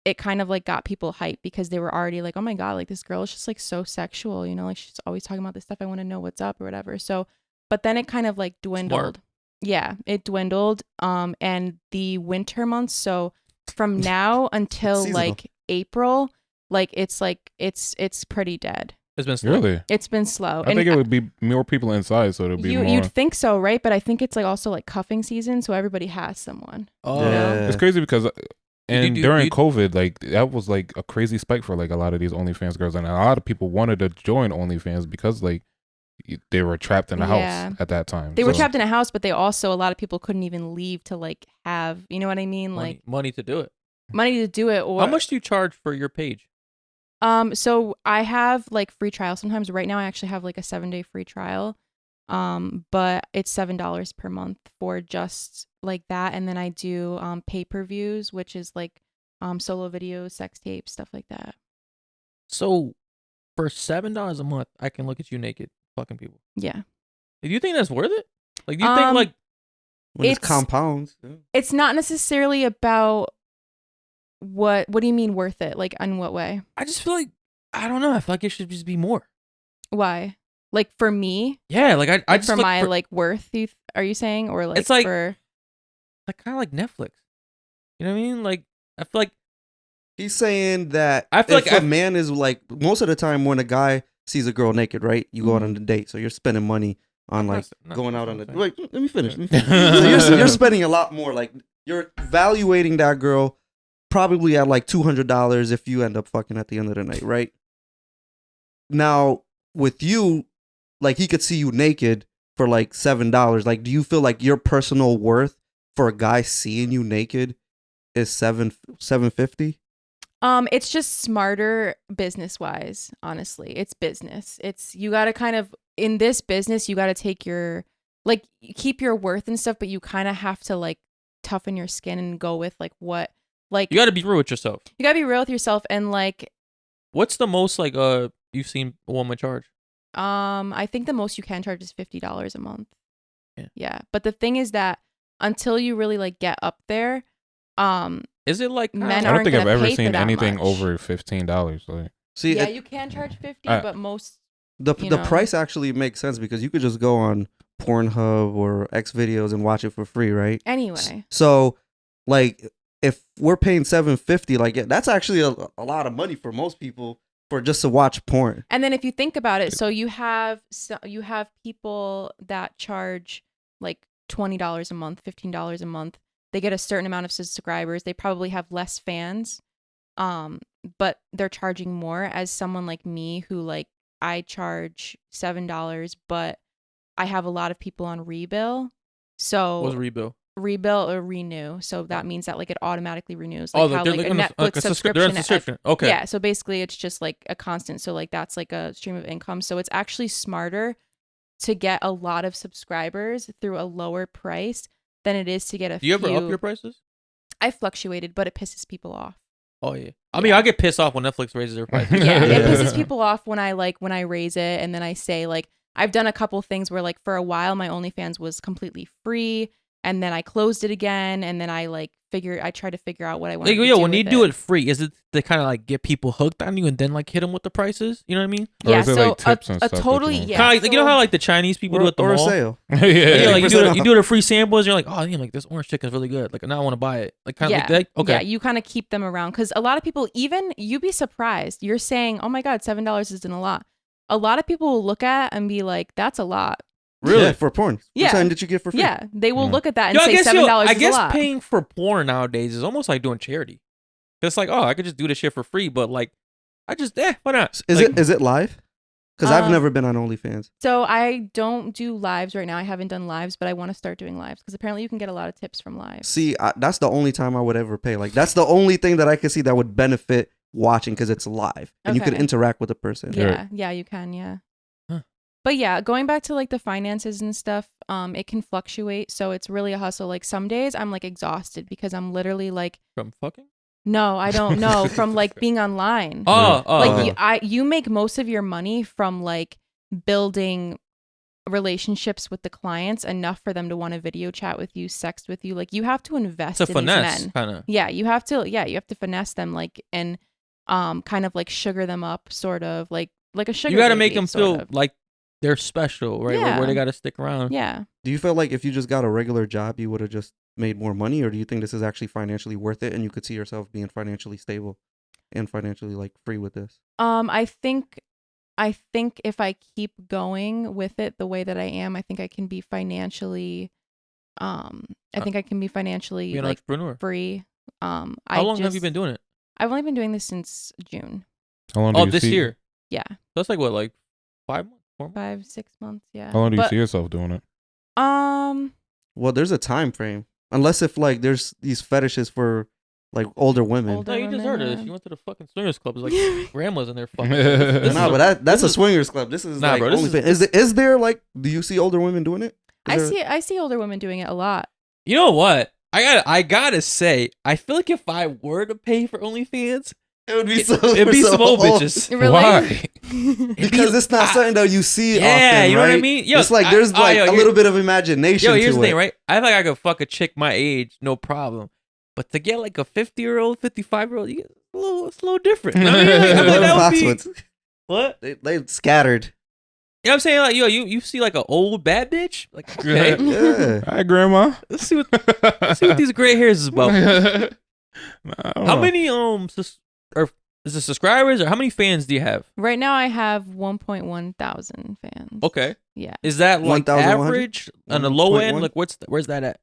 it kind of like got people hyped because they were already like, oh my God, like this girl is just like so sexual, you know, like she's always talking about this stuff. I want to know what's up or whatever. So, but then it kind of like dwindled. Smart. Yeah, it dwindled. And the winter months. So from now until like April, like it's pretty dead. It's been slow. Really? It's been slow. I think it would be more people inside, so it'll be more. You'd think so, right? But I think it's like also like cuffing season, so everybody has someone. Oh, Yeah. It's crazy because during do- COVID, like that was like a crazy spike for like a lot of these OnlyFans girls, and a lot of people wanted to join OnlyFans because like they were trapped in the Yeah. house at that time. They were trapped in a house, but they also, a lot of people couldn't even leave to like have, you know what I mean? Like money to do it. money to do it. Or How much do you charge for your page? so I have like free trial sometimes. Right now I actually have like a 7-day free trial. But it's $7 per month for just like that. And then I do pay-per-views, which is like solo videos, sex tapes, stuff like that. So for $7 a month, I can look at you naked fucking people. Yeah. Do you think that's worth it? Like, do you think like when it's it's- compounds. Yeah. It's not necessarily about what do you mean worth it? Like in what way? I just feel like I don't know. I feel like it should just be more. Why? Like for me? Yeah, like I Like just for look my like worth, are you saying? Or like It's like- for like kind of like Netflix. You know what I mean? Like I feel like He's saying that I feel if like a man is like, most of the time when a guy sees a girl naked, right? You go out on a date, so you're spending money on like going out on a. Wait, let me finish. So you're spending a lot more. Like you're evaluating that girl probably at like $200 if you end up fucking at the end of the night, right? Now with you, like he could see you naked for like $7. Like, do you feel like your personal worth for a guy seeing you naked is $750? It's just smarter business wise, honestly. It's business. It's you gotta kind of in this business, you gotta take your like keep your worth and stuff, but you kind of have to like toughen your skin and go with like what like you got to be real with yourself. you gotta be real with yourself. And like What's the most like you've seen a woman charge? I think the most you can charge is $50 a month. Yeah. Yeah. But the thing is that until you really like get up there, Is it like Men I aren't don't think I've gonna ever pay for seen that anything much. over $15. Like, See, yeah, you can charge 50, I- but most the you the know. price actually makes sense because you could just go on Pornhub or X videos and watch it for free, right? anyway. So, like, if we're paying $750, like that's actually a lot of money for most people for just to watch porn. And then if you think about it, so you have people that charge like $20 a month, $15 a month. They get a certain amount of subscribers. They probably have less fans, but they're charging more. As someone like me who like I charge $7, but I have a lot of people on rebill. So What's rebill? rebill or renew. So that means that like it automatically renews. Oh, Like how they're like a on Netflix a subscription. they're on a subscription. Okay. Yeah. So basically it's just like a constant. So like that's like a stream of income. So it's actually smarter to get a lot of subscribers through a lower price than it is to get a Do you few. ever up your prices? I fluctuated, but it pisses people off. Oh yeah. I mean, I get pissed off when Netflix raises their price. Yeah, it Yeah. pisses people off when I raise it and then I say like I've done a couple things where like for a while my OnlyFans was completely free and then I closed it again and then I tried to figure out what I wanted Like, to yo, do when with you do it free, is it to kind of like get people hooked on you and then like hit them with the prices? You know what I mean? Or Yeah, is it so like tips and a stuff that totally you want? yeah. Kinda like, you know so- how like the Chinese people do at the or a mall? sale. yeah, Yeah, like you 50% do off. the free samples. You're like, oh, yeah, like this orange chicken is really good. Like now I want to buy it. Like kind of yeah, like that. Okay. Yeah, you kind of keep them around because a lot of people, even you'd be surprised. You're saying, oh my God, $7 isn't a lot. A lot of people will look at and be like, that's a lot. Really? Yeah, for porn. Yeah. What time did you get for free? Yeah, they will Mm. look at that and Yo, say $7 I is a guess lot. paying for porn nowadays is almost like doing charity. It's like, oh, I could just do this shit for free, but like, I just why not? Is Like, it live? Because I've never been on OnlyFans. So I don't do lives right now. I haven't done lives, but I want to start doing lives because apparently you can get a lot of tips from lives. See, that's the only time I would ever pay. Like, that's the only thing that I could see that would benefit watching because it's live and you could interact with the person. Yeah, you can, yeah. Huh. But yeah, going back to like the finances and stuff, it can fluctuate. So it's really a hustle. Like some days I'm like exhausted because I'm literally like From fucking? no, I don't know. From like being online. Like you make most of your money from like building relationships with the clients enough for them to want to video chat with you, sext with you. Like you have to invest it's a in finesse, these men. kind of. Yeah, you have to finesse them like and kind of like sugar them up, sort of like a sugar. You got to baby, make them sort feel of. like they're special, right? Yeah. Where they got to stick around. Yeah. Do you feel like if you just got a regular job, you would have just made more money, or do you think this is actually financially worth it and you could see yourself being financially stable and financially like free with this? I think if I keep going with it the way that I am, I think I can be financially Be an like entrepreneur. free. How long have you been doing it? I've only been doing this since June. How long do you This see, year. Yeah. That's like what, like 5 months, 4 months? 5-6 months, yeah. How long do you see yourself doing it? Well, there's a time frame, unless if like there's these fetishes for like older women. No, you just heard women, it. yeah. You went to the fucking swingers club. It's like grandmas in there fucking. This Nah, is but that's a swingers club. This is Nah, like bro, this OnlyFans. Is there like, do you see older women doing it? I see older women doing it a lot. You know what? I gotta say, I feel like if I were to pay for OnlyFans, It would be it'd be some old old. bitches. Really? Why? Because it's not something that you see often, Yeah, you know what I right? mean? Yo, It's like there's like a little bit of imagination Yo, here's to the it. thing, right? I feel like I could fuck a chick my age, no problem. But to get like a 50-year-old, 55-year-old, it's a little different. You know what I mean? Like, I feel like that would be, what? They scattered. You know what I'm saying? Like, yo, you see like an old bad bitch? Like, okay, Yeah. Hi, Grandma. let's see what these gray hairs is about. How many is it subscribers or how many fans do you have? Right now I have 1.1 thousand fans. Okay. Yeah. Is that like 1,100? average on the low end? 1.1? Like where's that at?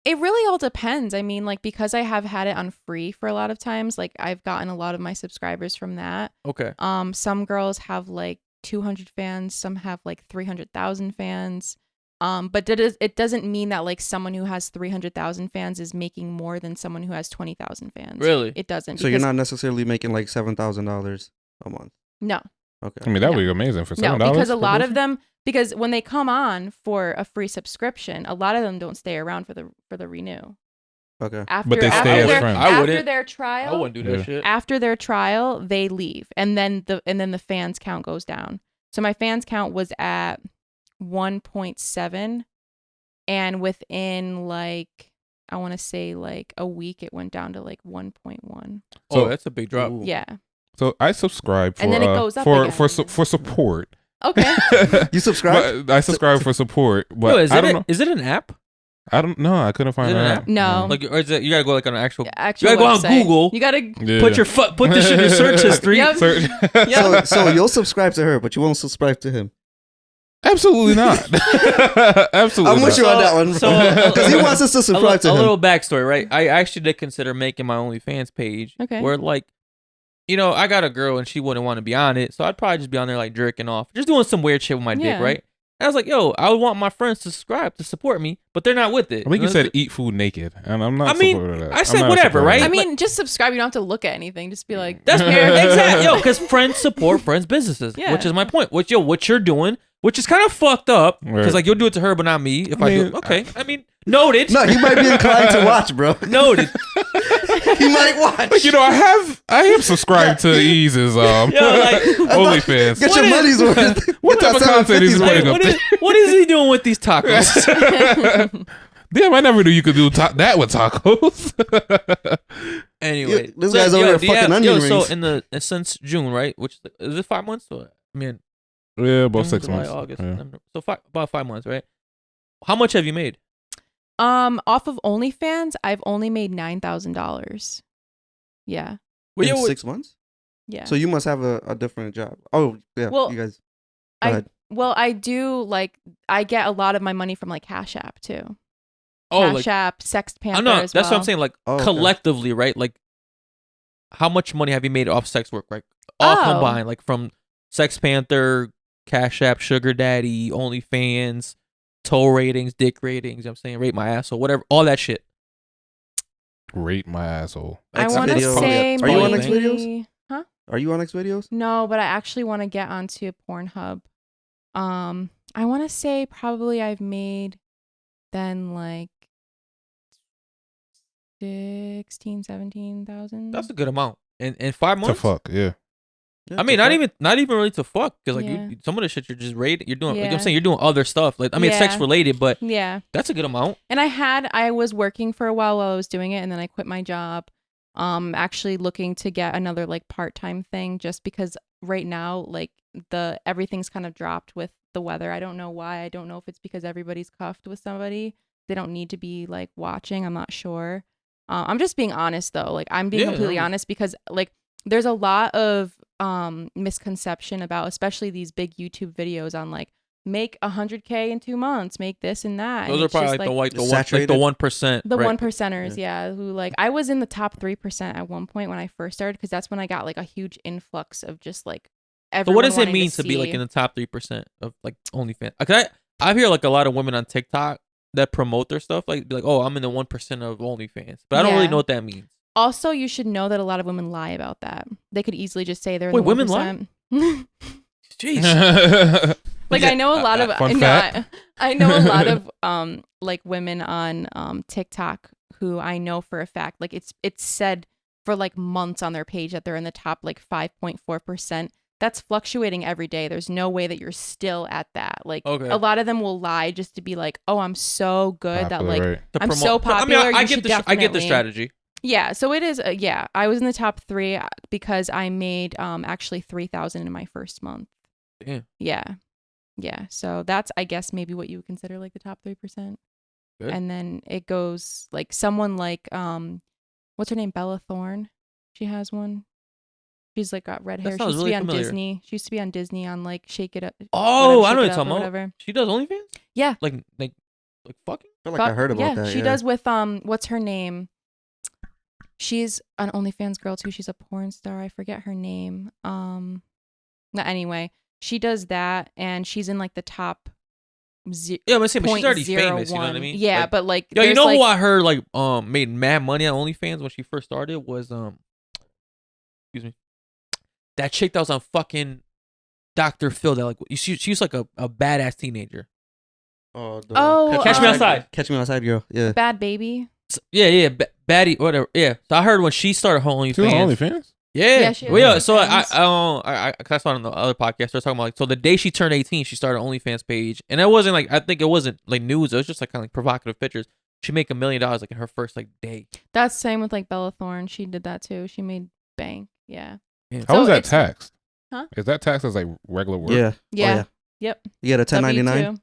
It really all depends. I mean, like because I have had it on free for a lot of times, like I've gotten a lot of my subscribers from that. Okay. Some girls have like 200 fans, some have like 300,000 fans. But it doesn't mean that like someone who has 300,000 fans is making more than someone who has 20,000 fans. Really? It doesn't. So you're not necessarily making like $7,000 a month. No. Okay. I mean, that would be amazing for $7. No, because a for lot both? of them, because when they come on for a free subscription, a lot of them don't stay around for the renew. Okay. After, But they stay as friends. I After wouldn't. their I trial, wouldn't do that shit. after their trial, they leave, and then the fans count goes down. So my fans count was at 1.7, and within like I want to say like a week, it went down to like 1.1. Oh, So- that's a big drop. Ooh. Yeah. So I subscribe for And then it goes up for again. for support. Okay. You subscribe? But I subscribe for support, but Yo, is I it don't know. is it an app? I don't know. I couldn't find Is it an an app. app? No. Like, or is it you gotta go like on an actual? Actual You gotta go on website. Google. You gotta Yeah. Put this shit in your search history. Yep. Search. So you'll subscribe to her, but you won't subscribe to him. Absolutely not. Absolutely. I'm with not. you on that one, So- because he wants us to subscribe to a him. little backstory, right? I actually did consider making my OnlyFans page. Okay. Where like, you know, I got a girl and she wouldn't want to be on it, so I'd probably just be on there like jerking off, just doing some weird shit with my dick, Yeah. right? And I was like, yo, I would want my friends to subscribe to support me, but they're not with it. I think you know? said eat food naked, and I'm not. I mean, supportive of that. I I'm said not a whatever, supporter of right? that. I mean, just subscribe. You don't have to look at anything. Just be like, That's here. exactly, yo, because friends support friends' businesses, Yeah. which is my point. What you're doing, which is kind of fucked up, because Right. like you'll do it to her, but not me. If I do, mean, okay. I mean, noted. No, he might be inclined to watch, bro. Noted. He might watch. But you know, I am subscribed to EAZY's OnlyFans. Get your What money's worth. What Get type that of content he's 750s putting worth. up? What is he doing with these tacos? Damn, I never knew you could do that with tacos. Anyway, Yeah, this guy's over there fucking onion So rings. since June, right? Which is it 5 months? Or, I mean, Yeah, about June, 6 July, months. August, Yeah. September. So about 5 months, right? How much have you made? Off of OnlyFans, I've only made $9,000. Yeah. Well, In yeah, 6 months? Yeah. So you must have a different job. Oh, yeah. Well, you guys. Go ahead. I do like I get a lot of my money from like Cash App too. oh, Cash like App, Sext Panther. I know. as That's what well. I'm saying. Like Oh, okay. collectively, right? Like, how much money have you made off sex work? Right, all Oh. combined, like from Sex Panther, Cash App, Sugar Daddy, OnlyFans, toe ratings, dick ratings. You know what I'm saying, rate my asshole, whatever, all that shit. Rate my asshole. I want to Xvideos. say Are you on maybe- Xvideos? Huh? Are you on Xvideos? No, but I actually want to get onto Pornhub. I want to say probably I've made then like 16, 17,000. That's a good amount in 5 months. To fuck, yeah. Yeah, I mean, not even really to fuck, because like Yeah. some of the shit you're just rating, you're doing. Like I'm Yeah. saying, you're doing other stuff. Like I mean, it's sex Yeah. related, but Yeah. that's a good amount. And I was working for a while I was doing it, and then I quit my job. Actually looking to get another like part-time thing, just because right now like everything's kind of dropped with the weather. I don't know why. I don't know if it's because everybody's cuffed with somebody. They don't need to be like watching. I'm not sure. I'm just being honest though. Like I'm being completely honest, because like there's a lot of misconception about, especially these big YouTube videos on like make 100K in 2 months, make this and that. Those And are it's probably just, like the saturated. 1%. the right? 1%ers, yeah, who like I was in the top 3% at one point when I first started, because that's when I got like a huge influx of just like So everyone. what does it wanting mean to be like see- in the top 3% of like OnlyFans? Like I hear like a lot of women on TikTok that promote their stuff, like be like, oh, I'm in the 1% of OnlyFans, but I don't really Yeah. know what that means. Also, you should know that a lot of women lie about that. They could easily just say they're in Wait, the women 1%. Jeez. Like I know a lot of Fun fact. I know a lot of like women on TikTok who I know for a fact, like it's said for like months on their page that they're in the top like 5.4%. That's fluctuating every day. There's no way that you're still at that. Like Okay. a lot of them will lie just to be like, oh, I'm so good that like Right. To I'm promote- so popular. I you get should the I get the definitely- strategy. Yeah, so it is. Yeah, I was in the top 3 because I made actually 3,000 in my first month. Damn. Yeah. So that's, I guess, maybe what you would consider like the top 3%. Good. And then it goes like someone like what's her name, Bella Thorne. She has one. She's like got red That hair. She sounds used to really be on familiar. Disney. She used to be on Disney on like Shake It Up. Oh, I know what Shake you're It Up talking or about. whatever. She does OnlyFans? Yeah. Like fucking? I feel like I heard about yeah, that. she does with what's her name? She's an OnlyFans girl too. She's a porn star. I forget her name. Anyway, she does that, and she's in like the top. Yeah, but she's already famous. You know what I mean? Yeah, Like, but like, yo, you there's, know like, who I heard like made mad money on OnlyFans when she first started was excuse me, that chick that was on fucking Dr. Phil. That like she was like a badass teenager. Oh, Catch Me Outside. Catch Me Outside, girl. Yeah. Bad Baby. Yeah, baddie, whatever. Yeah, so I heard when she started her She was on OnlyFans. OnlyFans? Yeah, Yeah, she well, yeah. has So I OnlyFans. saw it on the other podcast. They're talking about like, so the day she turned 18, she started an OnlyFans page, and it wasn't like, I think it wasn't like news. It was just like kind of like provocative pictures. She make $1 million like in her first like day. That's same with like Bella Thorne. She did that too. She made bank. Yeah. Yeah. How So is that it's- taxed? Huh? Is that taxed as like regular work? Yeah. Yeah. Oh, Yep. You get a 1099? W2,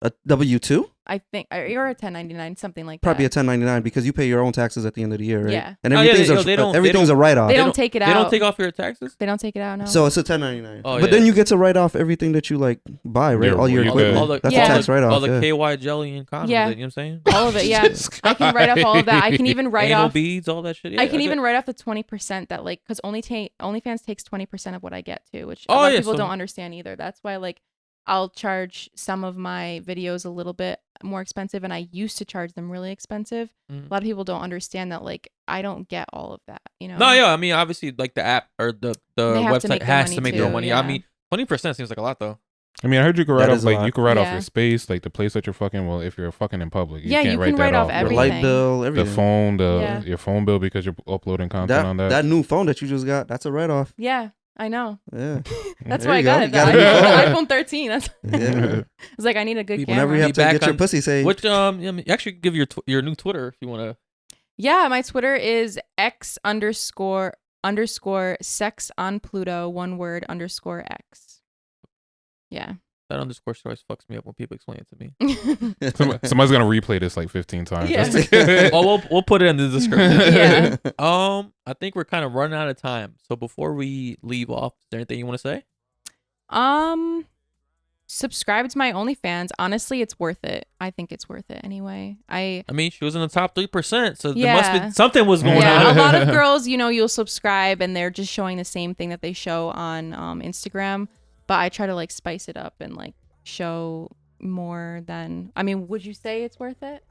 A W-2? I think, or a 1099, something like Probably a that. 1099 because you pay your own taxes at the end of the year, right? Yeah. And Oh, yeah, everything's, they don't- everything's a write-off. They They don't take it out. They don't take off your taxes. They don't take it out now. So it's a 1099. Oh, but yeah. then you get to write off everything that you like buy, right? Yeah, all your you equipment. could. All the, That's Yeah. a tax write-off. all the yeah. KY jelly and condoms. Yeah. You know what I'm saying? all of it. Yeah. I can write off all of that. I can even write Anal off. beads, all that shit. Yeah, I can get even it. write off the 20% that like, because OnlyFans takes 20% of what I get too, which a Oh, lot yeah, of people so- don't understand either. That's why like I'll charge some of my videos a little bit more expensive, and I used to charge them really expensive. Mhm. A lot of people don't understand that like I don't get all of that, you know. No, yeah. I mean, obviously, like the app or the They have to website make their has money to make too, their money. I yeah. mean, 20% seems like a lot though. I mean, I heard you could write That off is a like lot. you could write off Yeah. your space, like the place that you're fucking. Well, if you're fucking in public, you Yeah, can't you write can that write off off. Your everything. light bill, everything. The phone, Yeah. your phone bill because you're uploading content on that. That new phone that you just got, that's a write-off. Yeah, I know. Yeah. That's There why I you got go. it. You got a new The iPhone 13. That's Yeah. it's like I need a good People camera. Whenever you have Be to back get your on- pussy saved. Which I mean, you actually give your new Twitter if you want to. Yeah, my Twitter is x_sex on Pluto, one word _x. Yeah. That underscore always fucks me up when people explain it to me. Somebody's gonna replay this like 15 times. Yeah. just to- Oh, we'll put it in the description. Yeah. I think we're kind of running out of time. So before we leave off, is there anything you want to say? subscribe to my OnlyFans. Honestly, it's worth it. I think it's worth it anyway. I mean, she was in the top 3%, so there Yeah. must be something was going yeah, on. a lot of girls, you'll subscribe and they're just showing the same thing that they show on Instagram. But I try to like spice it up and like show more than. I mean, would you say it's worth it?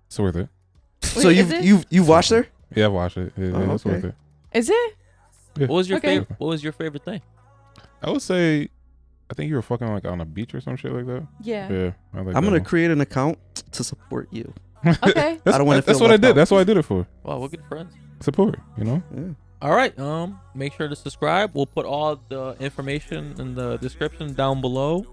It's worth it. So Wait, is it? you've watched her? Yeah, I've watched it. Yeah, it's okay. worth it. Is it? What was your Okay. favorite? What was your favorite thing? I would say, I think you were fucking like on a beach or some shit like that. Yeah. Yeah, I like I'm that gonna one. create an account to support you. Okay. That's, I don't wanna that's feel what I left did. out. That's what I did it for. Wow, we're good friends. Support, you know. Yeah. All right. Make sure to subscribe. We'll put all the information in the description down below.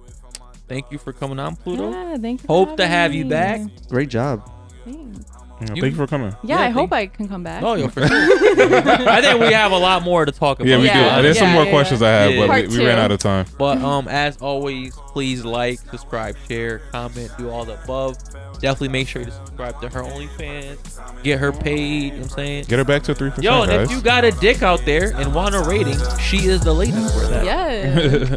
Thank you for coming on, Pluto. Yeah, thank you. Hope for to have having you me. back. Great job. Thanks. Yeah, You- thank you for coming. Yeah, Yeah, I hope I can come back. Oh, yo, for sure. I think we have a lot more to talk about. Yeah, we Yeah, do. There's some yeah, more yeah. questions I have, Yeah. but we Part ran two. out of time. But as always, please like, subscribe, share, comment, do all the above. Definitely make sure to subscribe to her OnlyFans. Get her paid. You know what I'm saying? Get her back to 3%, Yo, and guys. if you got a dick out there and want a rating, she is the lady for that. Yeah.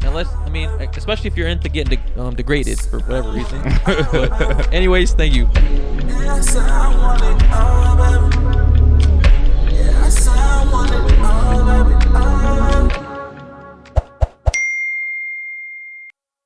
Unless, I mean, especially if you're into getting degraded for whatever reason. But anyways, thank you. Yes, I want it all, baby. Yes, I want it all.